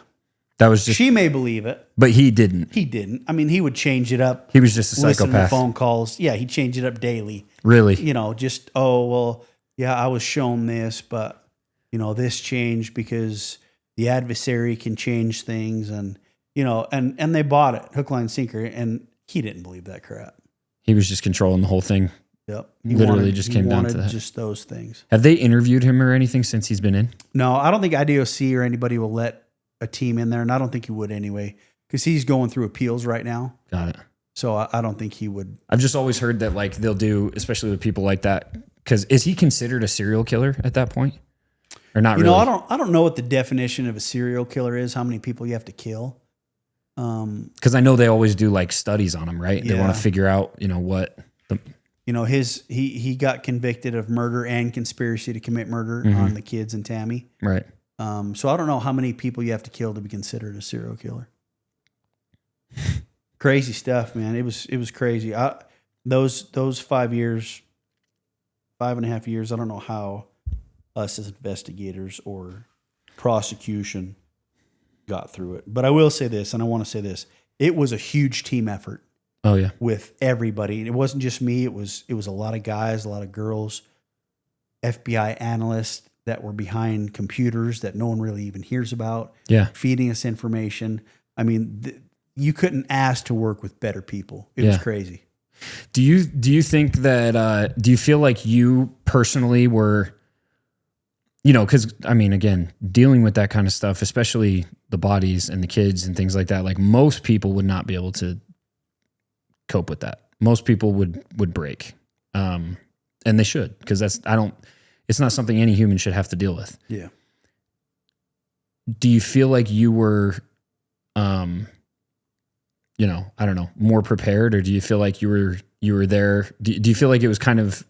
That was just. She may believe it. But he didn't. He didn't. I mean, he would change it up. He was just a psychopath. Listen to phone calls. Yeah, he'd change it up daily. Really? You know, just, oh, well, yeah, I was shown this, but, you know, this changed because the adversary can change things. And, you know, and they bought it, hook, line, sinker. And he didn't believe that crap. He was just controlling the whole thing. Yep. Literally just came down to that. Just those things. Have they interviewed him or anything since he's been in? No, I don't think IDOC or anybody will let a team in there. And I don't think he would anyway, because he's going through appeals right now. Got it. So I don't think he would. I've just always heard that like they'll do, especially with people like that. Because is he considered a serial killer at that point? Or not really? You know, I don't know what the definition of a serial killer is, how many people you have to kill. Because I know they always do like studies on him, right? Yeah. They want to figure out, you know, what the. You know, he got convicted of murder and conspiracy to commit murder on the kids and Tammy. Right. So I don't know how many people you have to kill to be considered a serial killer. Crazy stuff, man. It was crazy. Those 5 years, 5.5 years, I don't know how us as investigators or prosecution got through it. But I will say this, and I want to say this. It was a huge team effort. Oh yeah. With everybody. It wasn't just me. It was a lot of guys, a lot of girls, FBI analysts that were behind computers that no one really even hears about. Yeah. Feeding us information. I mean, you couldn't ask to work with better people. It was crazy. Do you think that, do you feel like you personally were, you know, because I mean, again, dealing with that kind of stuff, especially the bodies and the kids and things like that, like most people would not be able to cope with that. Most people would break. And they should, because it's not something any human should have to deal with. Yeah. Do you feel like you were, you know, I don't know, more prepared, or do you feel like you were there? Do you feel like it was kind of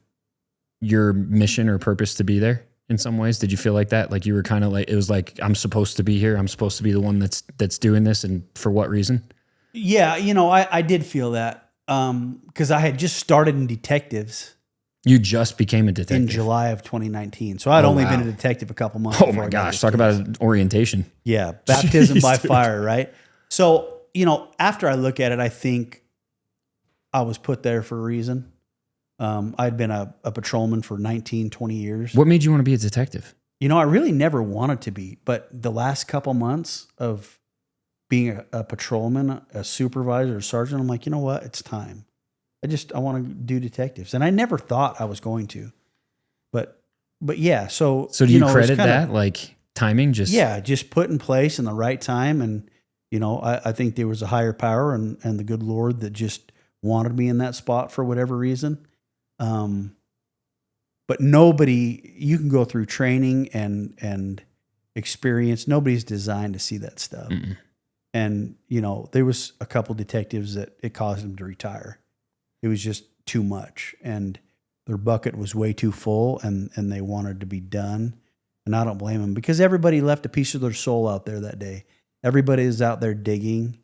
your mission or purpose to be there in some ways? Did you feel like that? Like you were kind of like, it was like, I'm supposed to be here. I'm supposed to be the one that's doing this. And for what reason? Yeah. You know, I did feel that. Cause I had just started in detectives. You just became a detective in July of 2019. So I'd only been a detective a couple months. Oh my gosh. Talk about an orientation. Yeah. Baptism by fire. Right. So, you know, after I look at it, I think I was put there for a reason. I'd been a patrolman for 19, 20 years. What made you want to be a detective? You know, I really never wanted to be, but the last couple months of being a patrolman, a supervisor, a sergeant, I'm like, you know what? It's time. I want to do detectives. And I never thought I was going to, but yeah. So do you credit that like timing? Just put in place in the right time. And, you know, I think there was a higher power and the good Lord that just wanted me in that spot for whatever reason. But nobody, you can go through training and experience. Nobody's designed to see that stuff. Mm-mm. And, you know, there was a couple detectives that it caused them to retire. It was just too much. And their bucket was way too full and they wanted to be done. And I don't blame them, because everybody left a piece of their soul out there that day. Everybody is out there digging.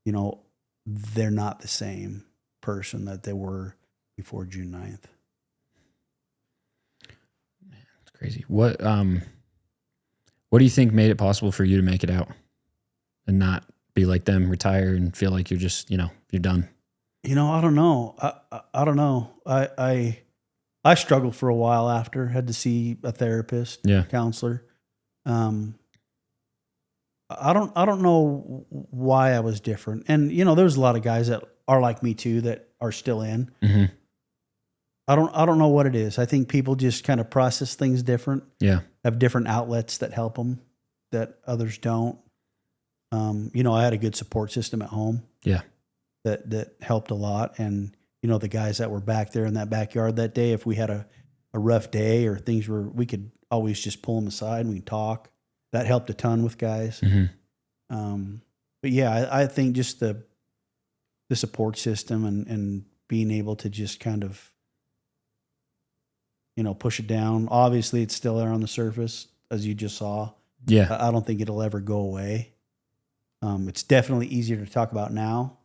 You know, they're not the same person that they were before June 9th. Man, it's crazy. What do you think made it possible for you to make it out and not be like them, retire and feel like you're just, you know, you're done? You know, I don't know. I don't know. I struggled for a while after, had to see a therapist, counselor. I don't know why I was different. And, you know, there's a lot of guys that are like me too, that are still in. Mm-hmm. I don't know what it is. I think people just kind of process things different. Yeah. Have different outlets that help them that others don't. I had a good support system at home. Yeah. That helped a lot. And, the guys that were back there in that backyard that day, if we had a rough day or we could always just pull them aside and we'd talk. That helped a ton with guys. Mm-hmm. But yeah, I think just the support system and being able to just kind of, push it down. Obviously, it's still there on the surface, as you just saw. Yeah. I don't think it'll ever go away. It's definitely easier to talk about now.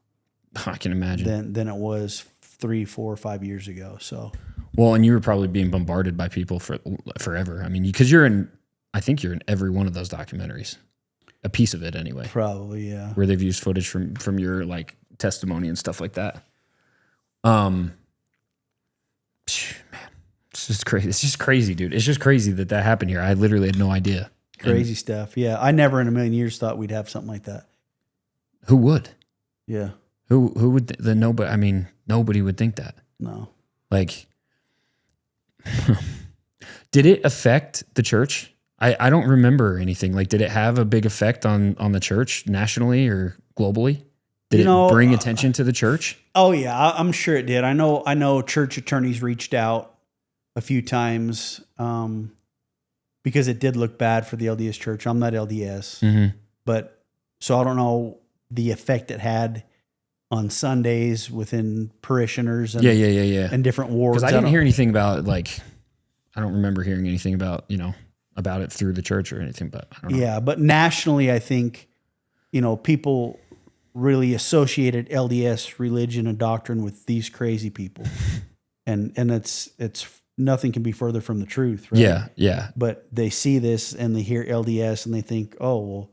I can imagine. Than it was 3, 4, 5 years ago. So. Well, and you were probably being bombarded by people forever. I mean, because I think you're in every one of those documentaries. A piece of it anyway. Probably, yeah. Where they've used footage from your like testimony and stuff like that. Man, it's just crazy. It's just crazy, dude. It's just crazy that happened here. I literally had no idea. Crazy stuff. Yeah. I never in a million years thought we'd have something like that. Who would? Yeah. Who would nobody? I mean, nobody would think that. No. Like, did it affect the church? I don't remember anything. Like, did it have a big effect on the church nationally or globally? Did it bring attention to the church? Oh yeah, I'm sure it did. I know church attorneys reached out a few times because it did look bad for the LDS church. I'm not LDS, mm-hmm. but so I don't know the effect it had on Sundays within parishioners. And, and different wards. Because I didn't hear anything about I don't remember hearing anything about about it through the church or anything, but I don't know. Yeah, but nationally, I think, people really associated LDS religion and doctrine with these crazy people. and it's nothing can be further from the truth, right? Yeah, yeah. But they see this and they hear LDS and they think, oh, well,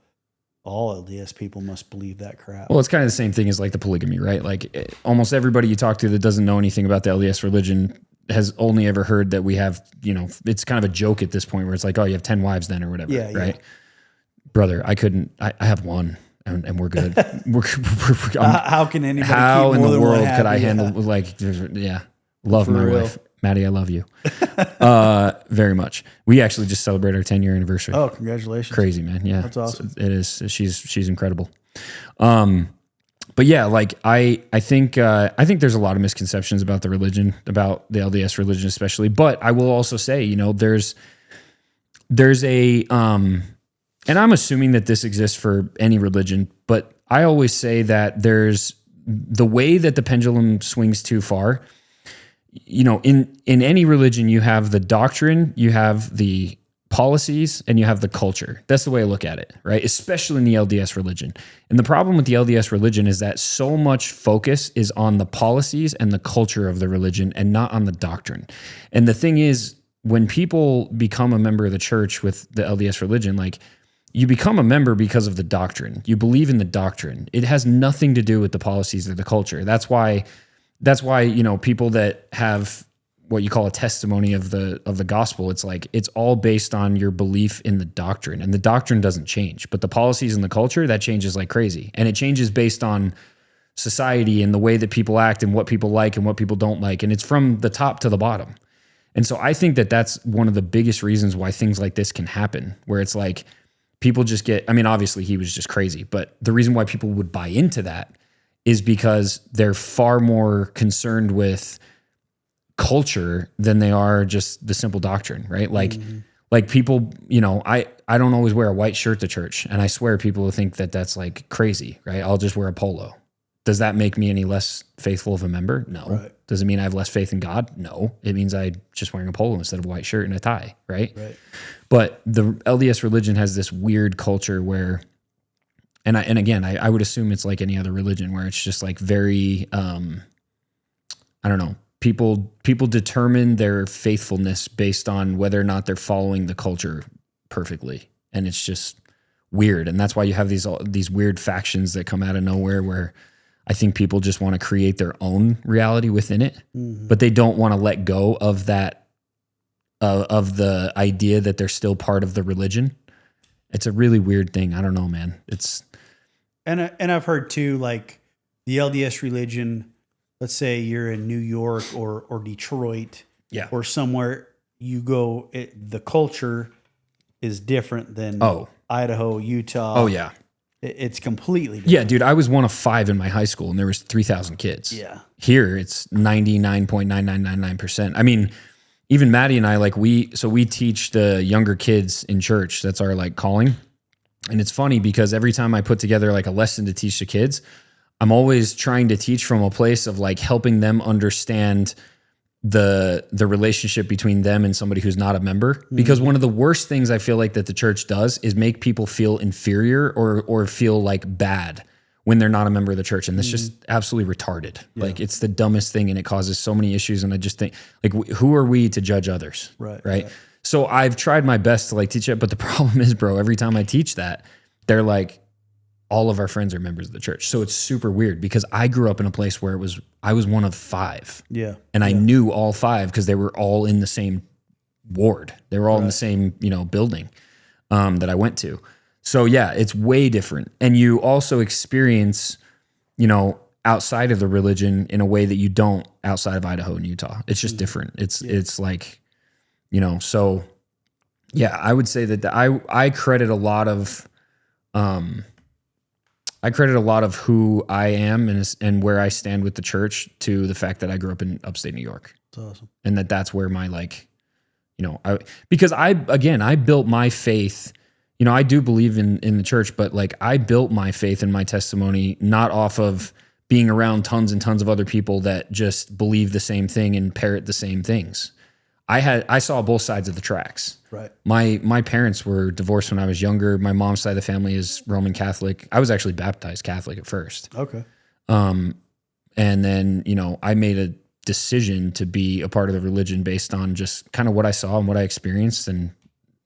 all LDS people must believe that crap. Well, it's kind of the same thing as like the polygamy, right? Like almost everybody you talk to that doesn't know anything about the LDS religion has only ever heard that we have, it's kind of a joke at this point where it's like, oh, you have 10 wives then or whatever, right? Yeah. Brother, I have one and we're good. How can anybody how keep in more the than world one could I happy? handle love For my real. wife. Maddie, I love you. Very much. We actually just celebrated our 10-year anniversary. Oh, congratulations. Crazy, man. Yeah. That's awesome. It is. She's incredible. But yeah, like I think there's a lot of misconceptions about the religion, about the LDS religion especially. But I will also say, there's a and I'm assuming that this exists for any religion, but I always say that there's the way that the pendulum swings too far. In any religion, you have the doctrine, you have the policies, and you have the culture. That's the way I look at it, right? Especially in the LDS religion. And the problem with the LDS religion is that so much focus is on the policies and the culture of the religion and not on the doctrine. And the thing is, when people become a member of the church with the LDS religion, like you become a member because of the doctrine. You believe in the doctrine. It has nothing to do with the policies or the culture. That's why, people that have what you call a testimony of the gospel, it's like, it's all based on your belief in the doctrine, and the doctrine doesn't change, but the policies and the culture, that changes like crazy. And it changes based on society and the way that people act and what people like and what people don't like. And it's from the top to the bottom. And so I think that that's one of the biggest reasons why things like this can happen, where it's like people just get, obviously he was just crazy, but the reason why people would buy into that is because they're far more concerned with culture than they are just the simple doctrine, right? Like people, I don't always wear a white shirt to church, and I swear people will think that that's like crazy, right? I'll just wear a polo. Does that make me any less faithful of a member? No. Right. Does it mean I have less faith in God? No. It means I just wearing a polo instead of a white shirt and a tie, right? But the LDS religion has this weird culture where, and again, I would assume it's like any other religion where it's just like very, I don't know, people determine their faithfulness based on whether or not they're following the culture perfectly. And it's just weird. And that's why you have these weird factions that come out of nowhere where I think people just want to create their own reality within it, but they don't want to let go of that, of the idea that they're still part of the religion. It's a really weird thing. I don't know, man. And I've heard too, like the LDS religion let's say you're in New York or Detroit, or somewhere you go, the culture is different than Idaho, Utah. Oh yeah. It's completely different. Yeah, dude, I was one of 5 in my high school and there was 3,000 kids. Yeah. Here it's 99.9999%. I mean, even Maddie and I, like we teach the younger kids in church. That's our like calling. And it's funny because every time I put together like a lesson to teach the kids, I'm always trying to teach from a place of like helping them understand the relationship between them and somebody who's not a member. Because one of the worst things I feel like that the church does is make people feel inferior or feel like bad when they're not a member of the church. And that's just absolutely retarded. Yeah. Like it's the dumbest thing and it causes so many issues. And I just think like, who are we to judge others? Right. So I've tried my best to like teach it. But the problem is, bro, every time I teach that, they're like, all of our friends are members of the church. So it's super weird because I grew up in a place where I was one of 5. Yeah. And I knew all 5 because they were all in the same ward. They were all in the same, building that I went to. So yeah, it's way different. And you also experience, outside of the religion in a way that you don't outside of Idaho and Utah. It's just different. It's like, so yeah, I would say that I credit a lot of, who I am and where I stand with the church to the fact that I grew up in upstate New York. That's awesome. And that's where my because I built my faith, I do believe in the church, but like I built my faith and my testimony not off of being around tons and tons of other people that just believe the same thing and parrot the same things. I saw both sides of the tracks. Right. My parents were divorced when I was younger. My mom's side of the family is Roman Catholic. I was actually baptized Catholic at first. Okay. And then, I made a decision to be a part of the religion based on just kind of what I saw and what I experienced and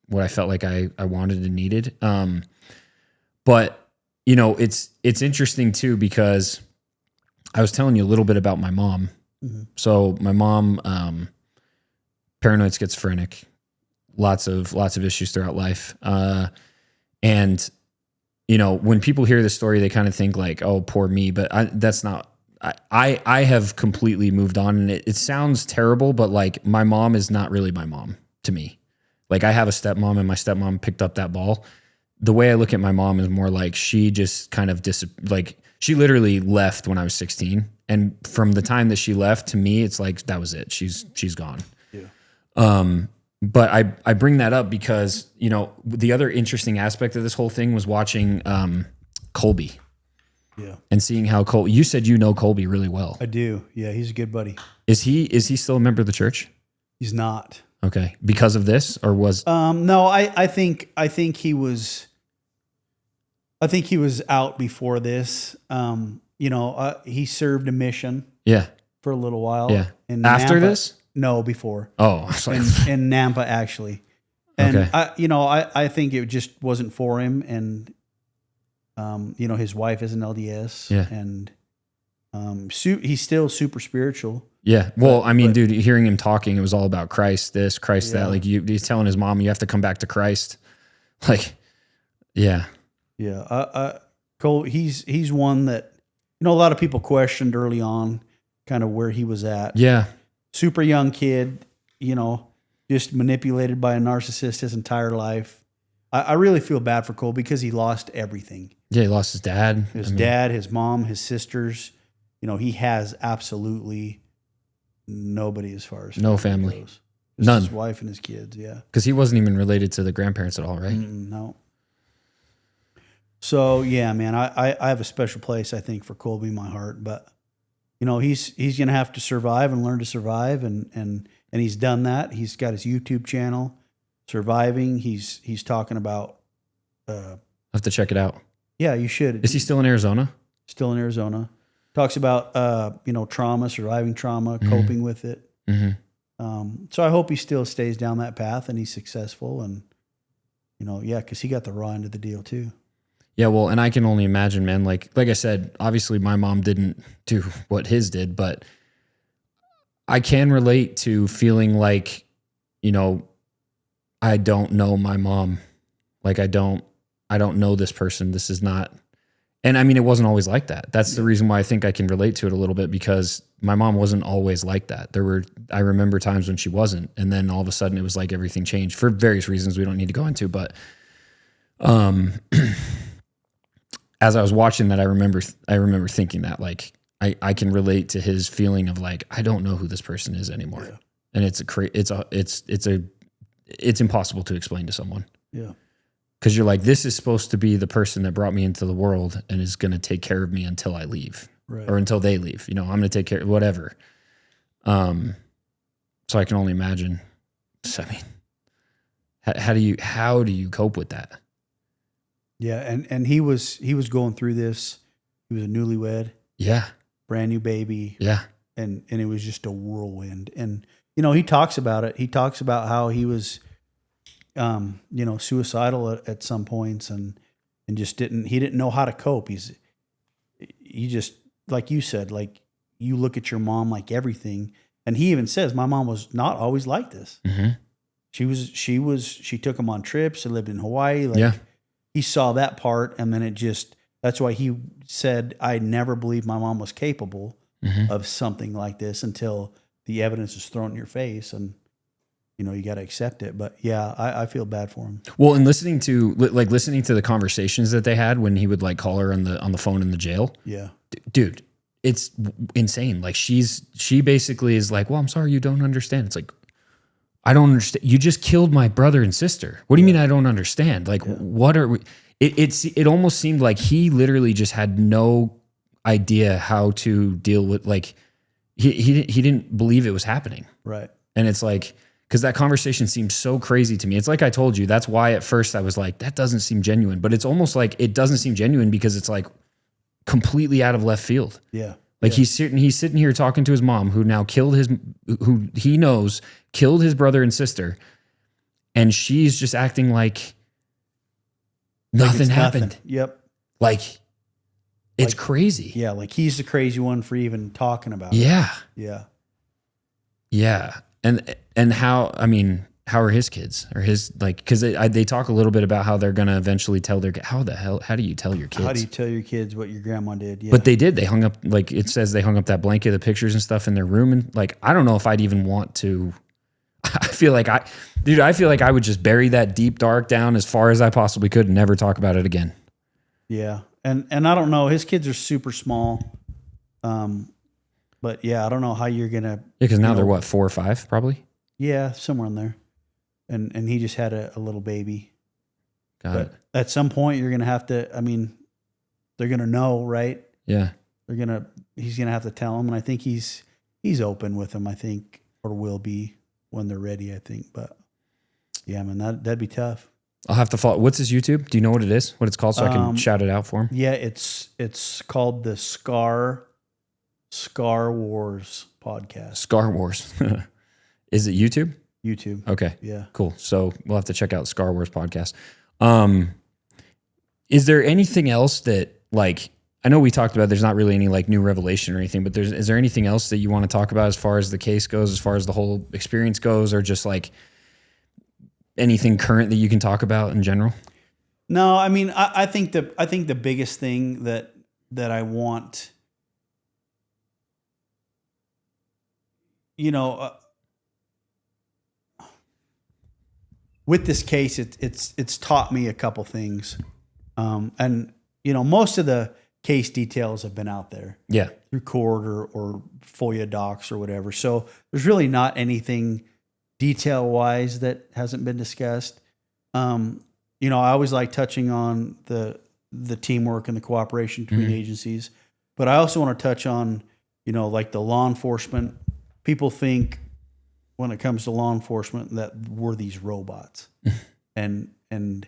what I felt like I wanted and needed. But it's interesting too, because I was telling you a little bit about my mom. Mm-hmm. So my mom, paranoid schizophrenic, lots of issues throughout life. And when people hear this story, they kind of think like, oh, poor me, but that's not, I have completely moved on, and it sounds terrible, but like my mom is not really my mom to me. Like I have a stepmom and my stepmom picked up that ball. The way I look at my mom is more like she just kind of she literally left when I was 16. And from the time that she left to me, it's like, that was it. She's gone. But I bring that up because, the other interesting aspect of this whole thing was watching Colby. Yeah. And seeing how you said Colby really well. I do. Yeah, he's a good buddy. Is he still a member of the church? He's not. Okay. Because of this, or was no, I think he was out before this. He served a mission. Yeah. For a little while. Yeah. After this? No, before. Oh, in Nampa actually, and okay. I think it just wasn't for him, and his wife is an LDS, and he's still super spiritual. Yeah, well, dude, hearing him talking, it was all about Christ, this, Christ, that. Like he's telling his mom, you have to come back to Christ. Like, yeah. Cole, he's one that a lot of people questioned early on, kind of where he was at. Yeah. Super young kid, just manipulated by a narcissist his entire life. I really feel bad for Cole because he lost everything. Yeah, he lost his dad. Dad, his mom, his sisters. He has absolutely nobody as far as no family. Goes. None. His wife and his kids, yeah. Because he wasn't even related to the grandparents at all, right? No. So, yeah, man, I have a special place, I think, for Colby in my heart, but he's going to have to survive and learn to survive, and he's done that. He's got his YouTube channel, Surviving. He's talking about. I have to check it out. Yeah, you should. Is he still in Arizona? Still in Arizona. Talks about trauma, surviving trauma, coping with it. Mm-hmm. So I hope he still stays down that path and he's successful, and because he got the raw end of the deal too. Yeah, well, and I can only imagine, man, like I said, obviously my mom didn't do what his did, but I can relate to feeling like, I don't know my mom. Like I don't know this person. This is not, and it wasn't always like that. That's the reason why I think I can relate to it a little bit, because my mom wasn't always like that. I remember times when she wasn't, and then all of a sudden it was like everything changed for various reasons we don't need to go into. But as I was watching that, I remember thinking that like I can relate to his feeling of like I don't know who this person is anymore, and it's impossible to explain to someone. Yeah. Because you're like, this is supposed to be the person that brought me into the world and is going to take care of me until I leave, or until they leave. You know, I'm going to take care of whatever. So I can only imagine. So, I mean, how do you cope with that? Yeah, and he was going through this. He was a newlywed. Yeah. Brand new baby. Yeah. And it was just a whirlwind. And you know, he talks about it. He talks about how he was suicidal at some points and just didn't know how to cope. He just, like you said, like you look at your mom like everything. And he even says, my mom was not always like this. Mm-hmm. She took him on trips and lived in Hawaii. Like he saw that part. And then that's why he said, I never believed my mom was capable of something like this until the evidence is thrown in your face. And, you know, you got to accept it. But yeah, I feel bad for him. Well, and listening to the conversations that they had when he would like call her on the phone in the jail. Yeah. Dude, it's insane. Like she basically is like, well, I'm sorry, you don't understand. It's like, I don't understand. You just killed my brother and sister. What do you mean I don't understand? Like, what are we? It almost seemed like he literally just had no idea how to deal with, like, he didn't believe it was happening. Right. And it's like, because that conversation seems so crazy to me. It's like I told you, that's why at first I was like, that doesn't seem genuine. But it's almost like it doesn't seem genuine because it's like completely out of left field. Yeah. Like he's sitting here talking to his mom, who now who he knows killed his brother and sister, and she's just acting like nothing happened. Yep. Like it's crazy. Yeah, like he's the crazy one for even talking about it. Yeah. Yeah. Yeah. And how are his kids or his, like, because they talk a little bit about how they're going to eventually tell how do you tell your kids? How do you tell your kids what your grandma did? Yeah. But they did. They hung up, like it says, they hung up that blanket of pictures and stuff in their room. And like, I don't know if I'd even want to. I feel like I would just bury that deep dark down as far as I possibly could and never talk about it again. Yeah. And I don't know. His kids are super small. But yeah, I don't know how you're going to. Yeah, because now they're what, 4 or 5 probably? Yeah, somewhere in there. And he just had a little baby. Got it. At some point you're going to have to, I mean, they're going to know, right? Yeah. He's going to have to tell them. And I think he's open with them, I think, or will be when they're ready, I think. But yeah, man, that'd be tough. I'll have to follow. What's his YouTube? Do you know what it is? What it's called so I can shout it out for him? Yeah, it's called the Scar Wars podcast. Scar Wars. Is it YouTube? YouTube. Okay. Yeah. Cool. So we'll have to check out Scar Wars podcast. Is there anything else that, like, I know we talked about there's not really any like new revelation or anything, but is there anything else that you want to talk about as far as the case goes, as far as the whole experience goes, or just like anything current that you can talk about in general? No, I mean, I think the biggest thing that I want, with this case, it's taught me a couple things, and most of the case details have been out there, through court or FOIA docs or whatever. So there's really not anything detail wise that hasn't been discussed. I always like touching on the teamwork and the cooperation between agencies, but I also want to touch on, like the law enforcement. People think when it comes to law enforcement that we're these robots and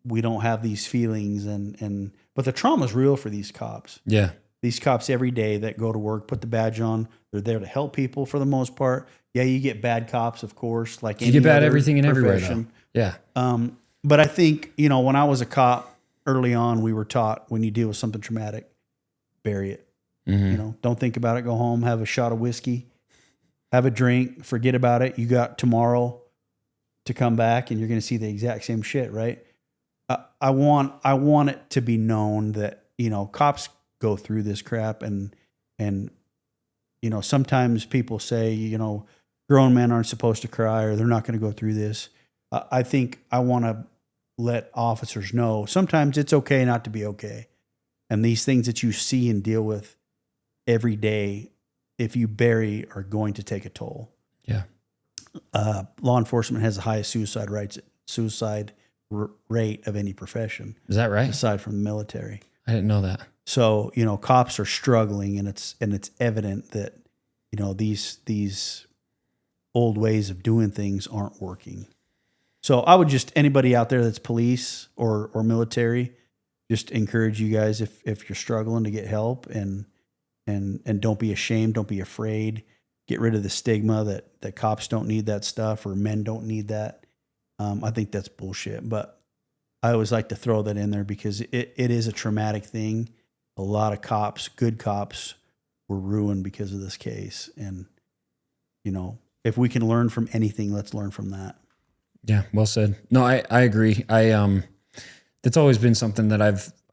we don't have these feelings but the trauma is real for these cops. Yeah. These cops every day that go to work, put the badge on, they're there to help people for the most part. Yeah, you get bad cops, of course, like you get bad everything and everywhere though. Yeah. But I think, when I was a cop early on, we were taught when you deal with something traumatic, bury it. Mm-hmm. Don't think about it, go home, have a shot of whiskey, have a drink, forget about it. You got tomorrow to come back and you're going to see the exact same shit, right? I want it to be known that, cops go through this crap and And, sometimes people say, grown men aren't supposed to cry or they're not going to go through this. I think I want to let officers know sometimes it's okay not to be okay. And these things that you see and deal with every day, if you bury, are going to take a toll. Yeah. Law enforcement has the highest suicide rate of any profession. Is that right? Aside from the military. I didn't know that. So, cops are struggling, and it's evident that, these old ways of doing things aren't working. So I would just, anybody out there that's police or military, just encourage you guys, if you're struggling, to get help, and don't be ashamed. Don't be afraid. Get rid of the stigma that cops don't need that stuff or men don't need that. I think that's bullshit, but I always like to throw that in there because it is a traumatic thing. A lot of cops, good cops, were ruined because of this case. And, if we can learn from anything, let's learn from that. Yeah, well said. No, I agree. That's always been something that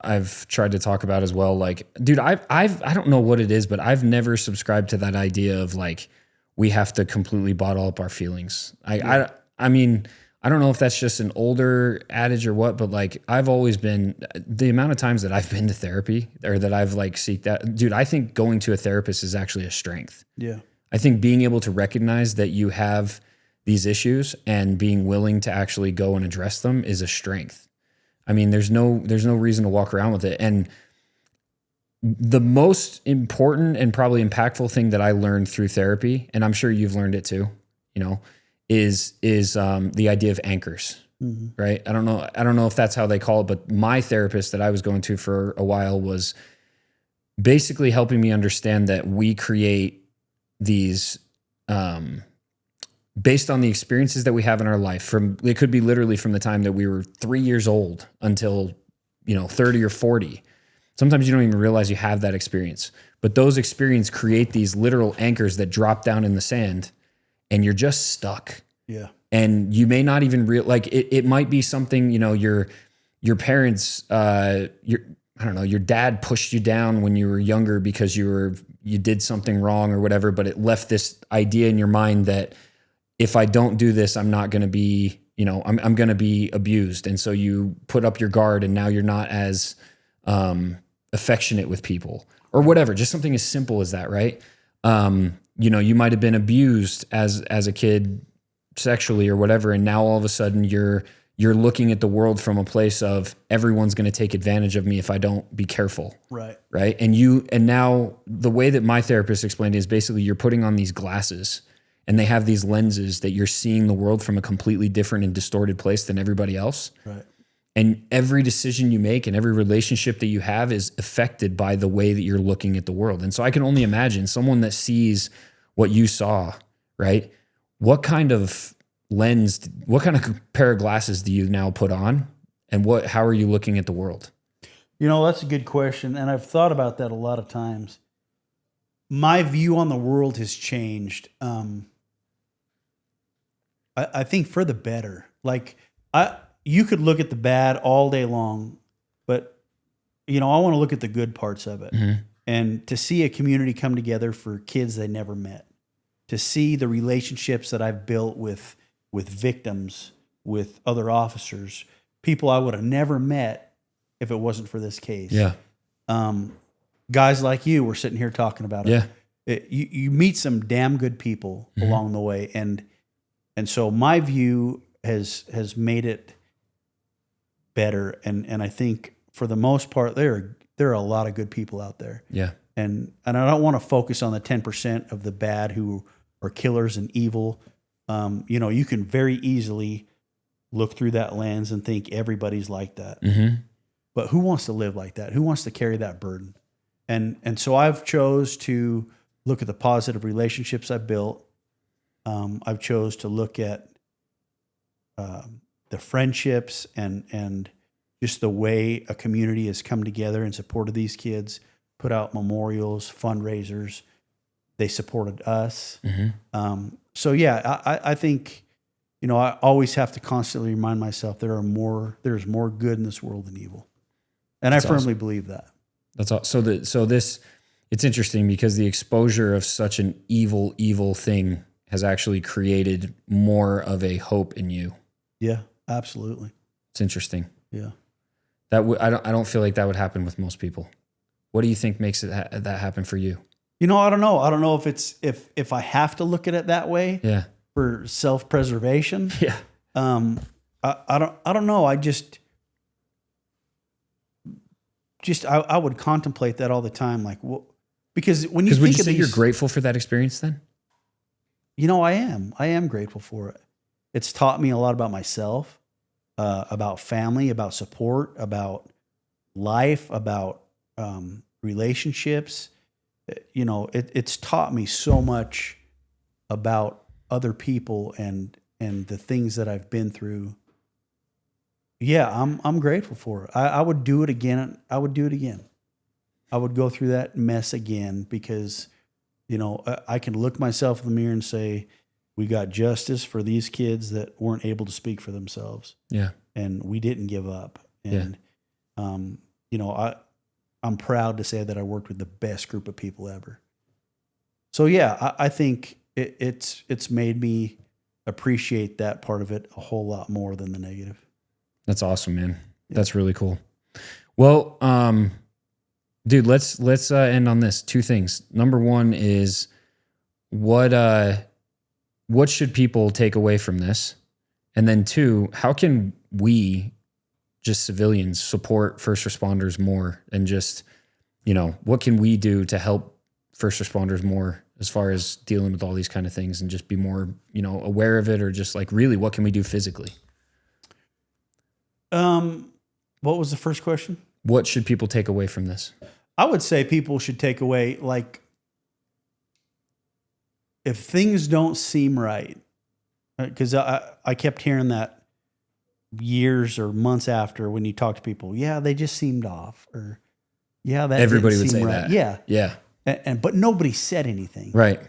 I've tried to talk about as well. Like, dude, I don't know what it is, but I've never subscribed to that idea of like, we have to completely bottle up our feelings. I mean, I don't know if that's just an older adage or what, but like, I've always been, the amount of times that I've been to therapy or that I've like seeked that, dude, I think going to a therapist is actually a strength. Yeah. I think being able to recognize that you have these issues and being willing to actually go and address them is a strength. I mean, there's no reason to walk around with it. And the most important and probably impactful thing that I learned through therapy, and I'm sure you've learned it too, is the idea of anchors, right? I don't know if that's how they call it, but my therapist that I was going to for a while was basically helping me understand that we create these, based on the experiences that we have in our life. It could be literally from the time that we were 3 years old until 30 or 40. Sometimes you don't even realize you have that experience, but those experiences create these literal anchors that drop down in the sand, and you're just stuck. Yeah. And you may not even it might be something, your parents, your dad pushed you down when you were younger because you did something wrong or whatever, but it left this idea in your mind that if I don't do this, I'm not going to be, I'm going to be abused. And so you put up your guard, and now you're not as affectionate with people or whatever, just something as simple as that. Right. You might've been abused as a kid sexually or whatever. And now all of a sudden you're looking at the world from a place of everyone's going to take advantage of me if I don't be careful. Right. Right. And now the way that my therapist explained it is basically you're putting on these glasses, and they have these lenses that you're seeing the world from a completely different and distorted place than everybody else. Right. And every decision you make and every relationship that you have is affected by the way that you're looking at the world. And so I can only imagine someone that sees what you saw, right? What kind of pair of glasses do you now put on? And how are you looking at the world? That's a good question. And I've thought about that a lot of times. My view on the world has changed. I think for the better. Like you could look at the bad all day long, but I want to look at the good parts of it. Mm-hmm. And to see a community come together for kids they never met, to see the relationships that I've built with victims, with other officers, people I would have never met if it wasn't for this case. Yeah. Guys like you, we're sitting here talking about it. Yeah. You meet some damn good people along the way. And so my view has made it better. And I think for the most part, there are a lot of good people out there. Yeah. And I don't want to focus on the 10% of the bad who are killers and evil. You can very easily look through that lens and think everybody's like that. Mm-hmm. But who wants to live like that? Who wants to carry that burden? And so I've chose to look at the positive relationships I built. I've chose to look at the friendships and just the way a community has come together in support of these kids, put out memorials, fundraisers. They supported us. Mm-hmm. So yeah, I think, I always have to constantly remind myself there's more good in this world than evil. And I firmly believe that. That's all. So this, It's interesting because the exposure of such an evil thing has actually created more of a hope in you. Yeah, absolutely. It's interesting. Yeah. I don't feel like that would happen with most people. What do you think makes that happen for you? You know, I don't know. I don't know if it's if I have to look at it that way. Yeah. For self-preservation. Yeah. I don't know. I just I would contemplate that all the time. Like, well, because when you think would you of say these, you're grateful for that experience then? You know, I am grateful for it. It's taught me a lot about myself, about family, about support, about life, about relationships. You know, it's taught me so much about other people and the things that I've been through. Yeah, I'm grateful for it. I would do it again. I would do it again. I would go through that mess again because, you know, I can look myself in the mirror and say, we got justice for these kids that weren't able to speak for themselves. Yeah. And we didn't give up. And, you know, I'm proud to say that I worked with the best group of people ever. So yeah, I think it's made me appreciate that part of it a whole lot more than the negative. That's awesome, man. Yeah. That's really cool. Well, dude, let's end on this. Two things. Number one is what should people take away from this? And then two, how can we, just civilians, support first responders more? And just, you know, what can we do to help first responders more as far as dealing with all these kind of things and just be more, you know, aware of it, or just like really what can we do physically? What was the first question? What should people take away from this? I would say people should take away, like, if things don't seem right, because I kept hearing that years or months after when you talk to people, yeah, they just seemed off, or yeah, that everybody would seem say right. that. Yeah. But nobody said anything. Right.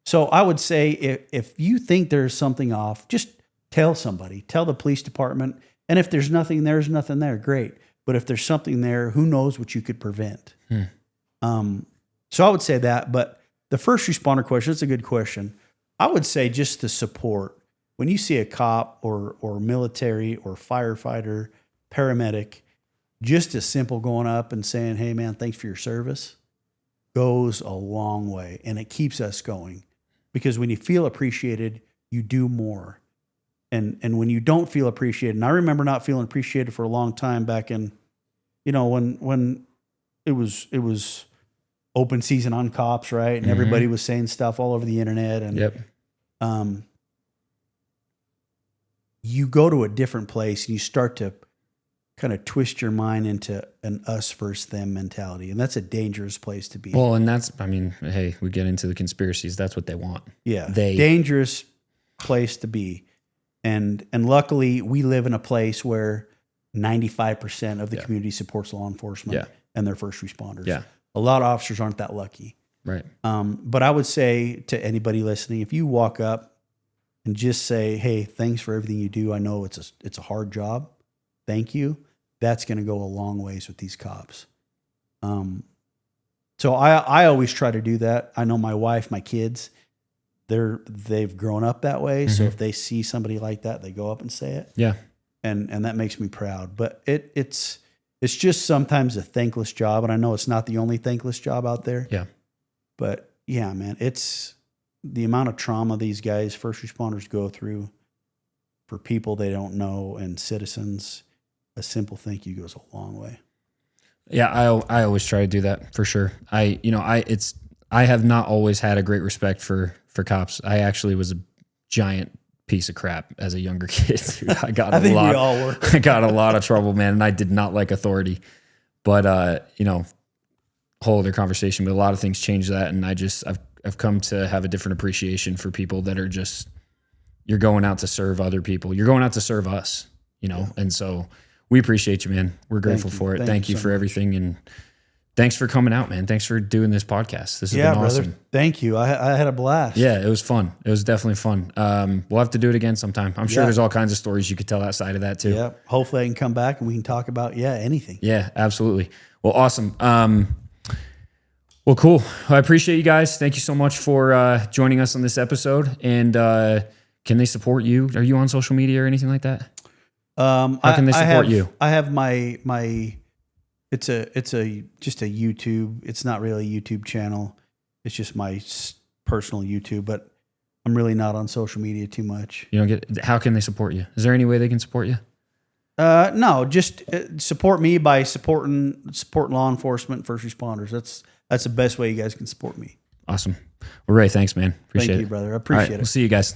So I would say if you think there's something off, just tell somebody, tell the police department. And if there's nothing there, there's nothing there. Great. But if there's something there, who knows what you could prevent? So I would say that. But the first responder question, it's a good question. I would say just the support. When you see a cop or military or firefighter, paramedic, just as simple going up and saying, hey, man, thanks for your service, goes a long way. And it keeps us going. Because when you feel appreciated, you do more. And when you don't feel appreciated, and I remember not feeling appreciated for a long time back in, you know, when it was open season on cops, right? And everybody was saying stuff all over the internet. And you go to a different place and you start to kind of twist your mind into an us versus them mentality. And that's a dangerous place to be. Well, and that's, I mean, hey, we get into the conspiracies. That's what they want. Yeah. Dangerous place to be. And luckily we live in a place where 95% of the community supports law enforcement and their first responders. Yeah. A lot of officers aren't that lucky. Right. But I would say to anybody listening, if you walk up and just say, hey, thanks for everything you do. I know it's a hard job. Thank you. That's going to go a long ways with these cops. So I always try to do that. I know my wife, my kids, they've grown up that way. So if they see somebody like that, they go up and say it. Yeah. And that makes me proud. But it's just sometimes a thankless job. And I know it's not the only thankless job out there. Yeah. But yeah, man, it's the amount of trauma these guys, first responders, go through for people they don't know and citizens. A simple thank you goes a long way. Yeah, I always try to do that for sure. I have not always had a great respect for cops. I actually was a giant piece of crap as a younger kid. I got I think we all were. I got a lot of trouble, man, and I did not like authority. But whole other conversation. But a lot of things changed that, and I've come to have a different appreciation for people that are just, you're going out to serve other people. You're going out to serve us, and so we appreciate you, man. We're grateful for it. Thank you for everything. And thanks for coming out, man. Thanks for doing this podcast. This has been awesome. Brother. Thank you. I had a blast. Yeah, it was fun. It was definitely fun. We'll have to do it again sometime. I'm sure there's all kinds of stories you could tell outside of that too. Yeah. Hopefully I can come back and we can talk about, anything. Yeah, absolutely. Well, awesome. Well, cool. I appreciate you guys. Thank you so much for joining us on this episode. And can they support you? Are you on social media or anything like that? How can they support you? I have my it's just a YouTube. It's not really a YouTube channel. It's just my personal YouTube, but I'm really not on social media too much. You don't get. How can they support you? Is there any way they can support you? No, just support me by supporting law enforcement, first responders. That's the best way you guys can support me. Awesome. Well, Ray, thanks, man. Appreciate it. Thank you, brother. I appreciate it. We'll see you guys.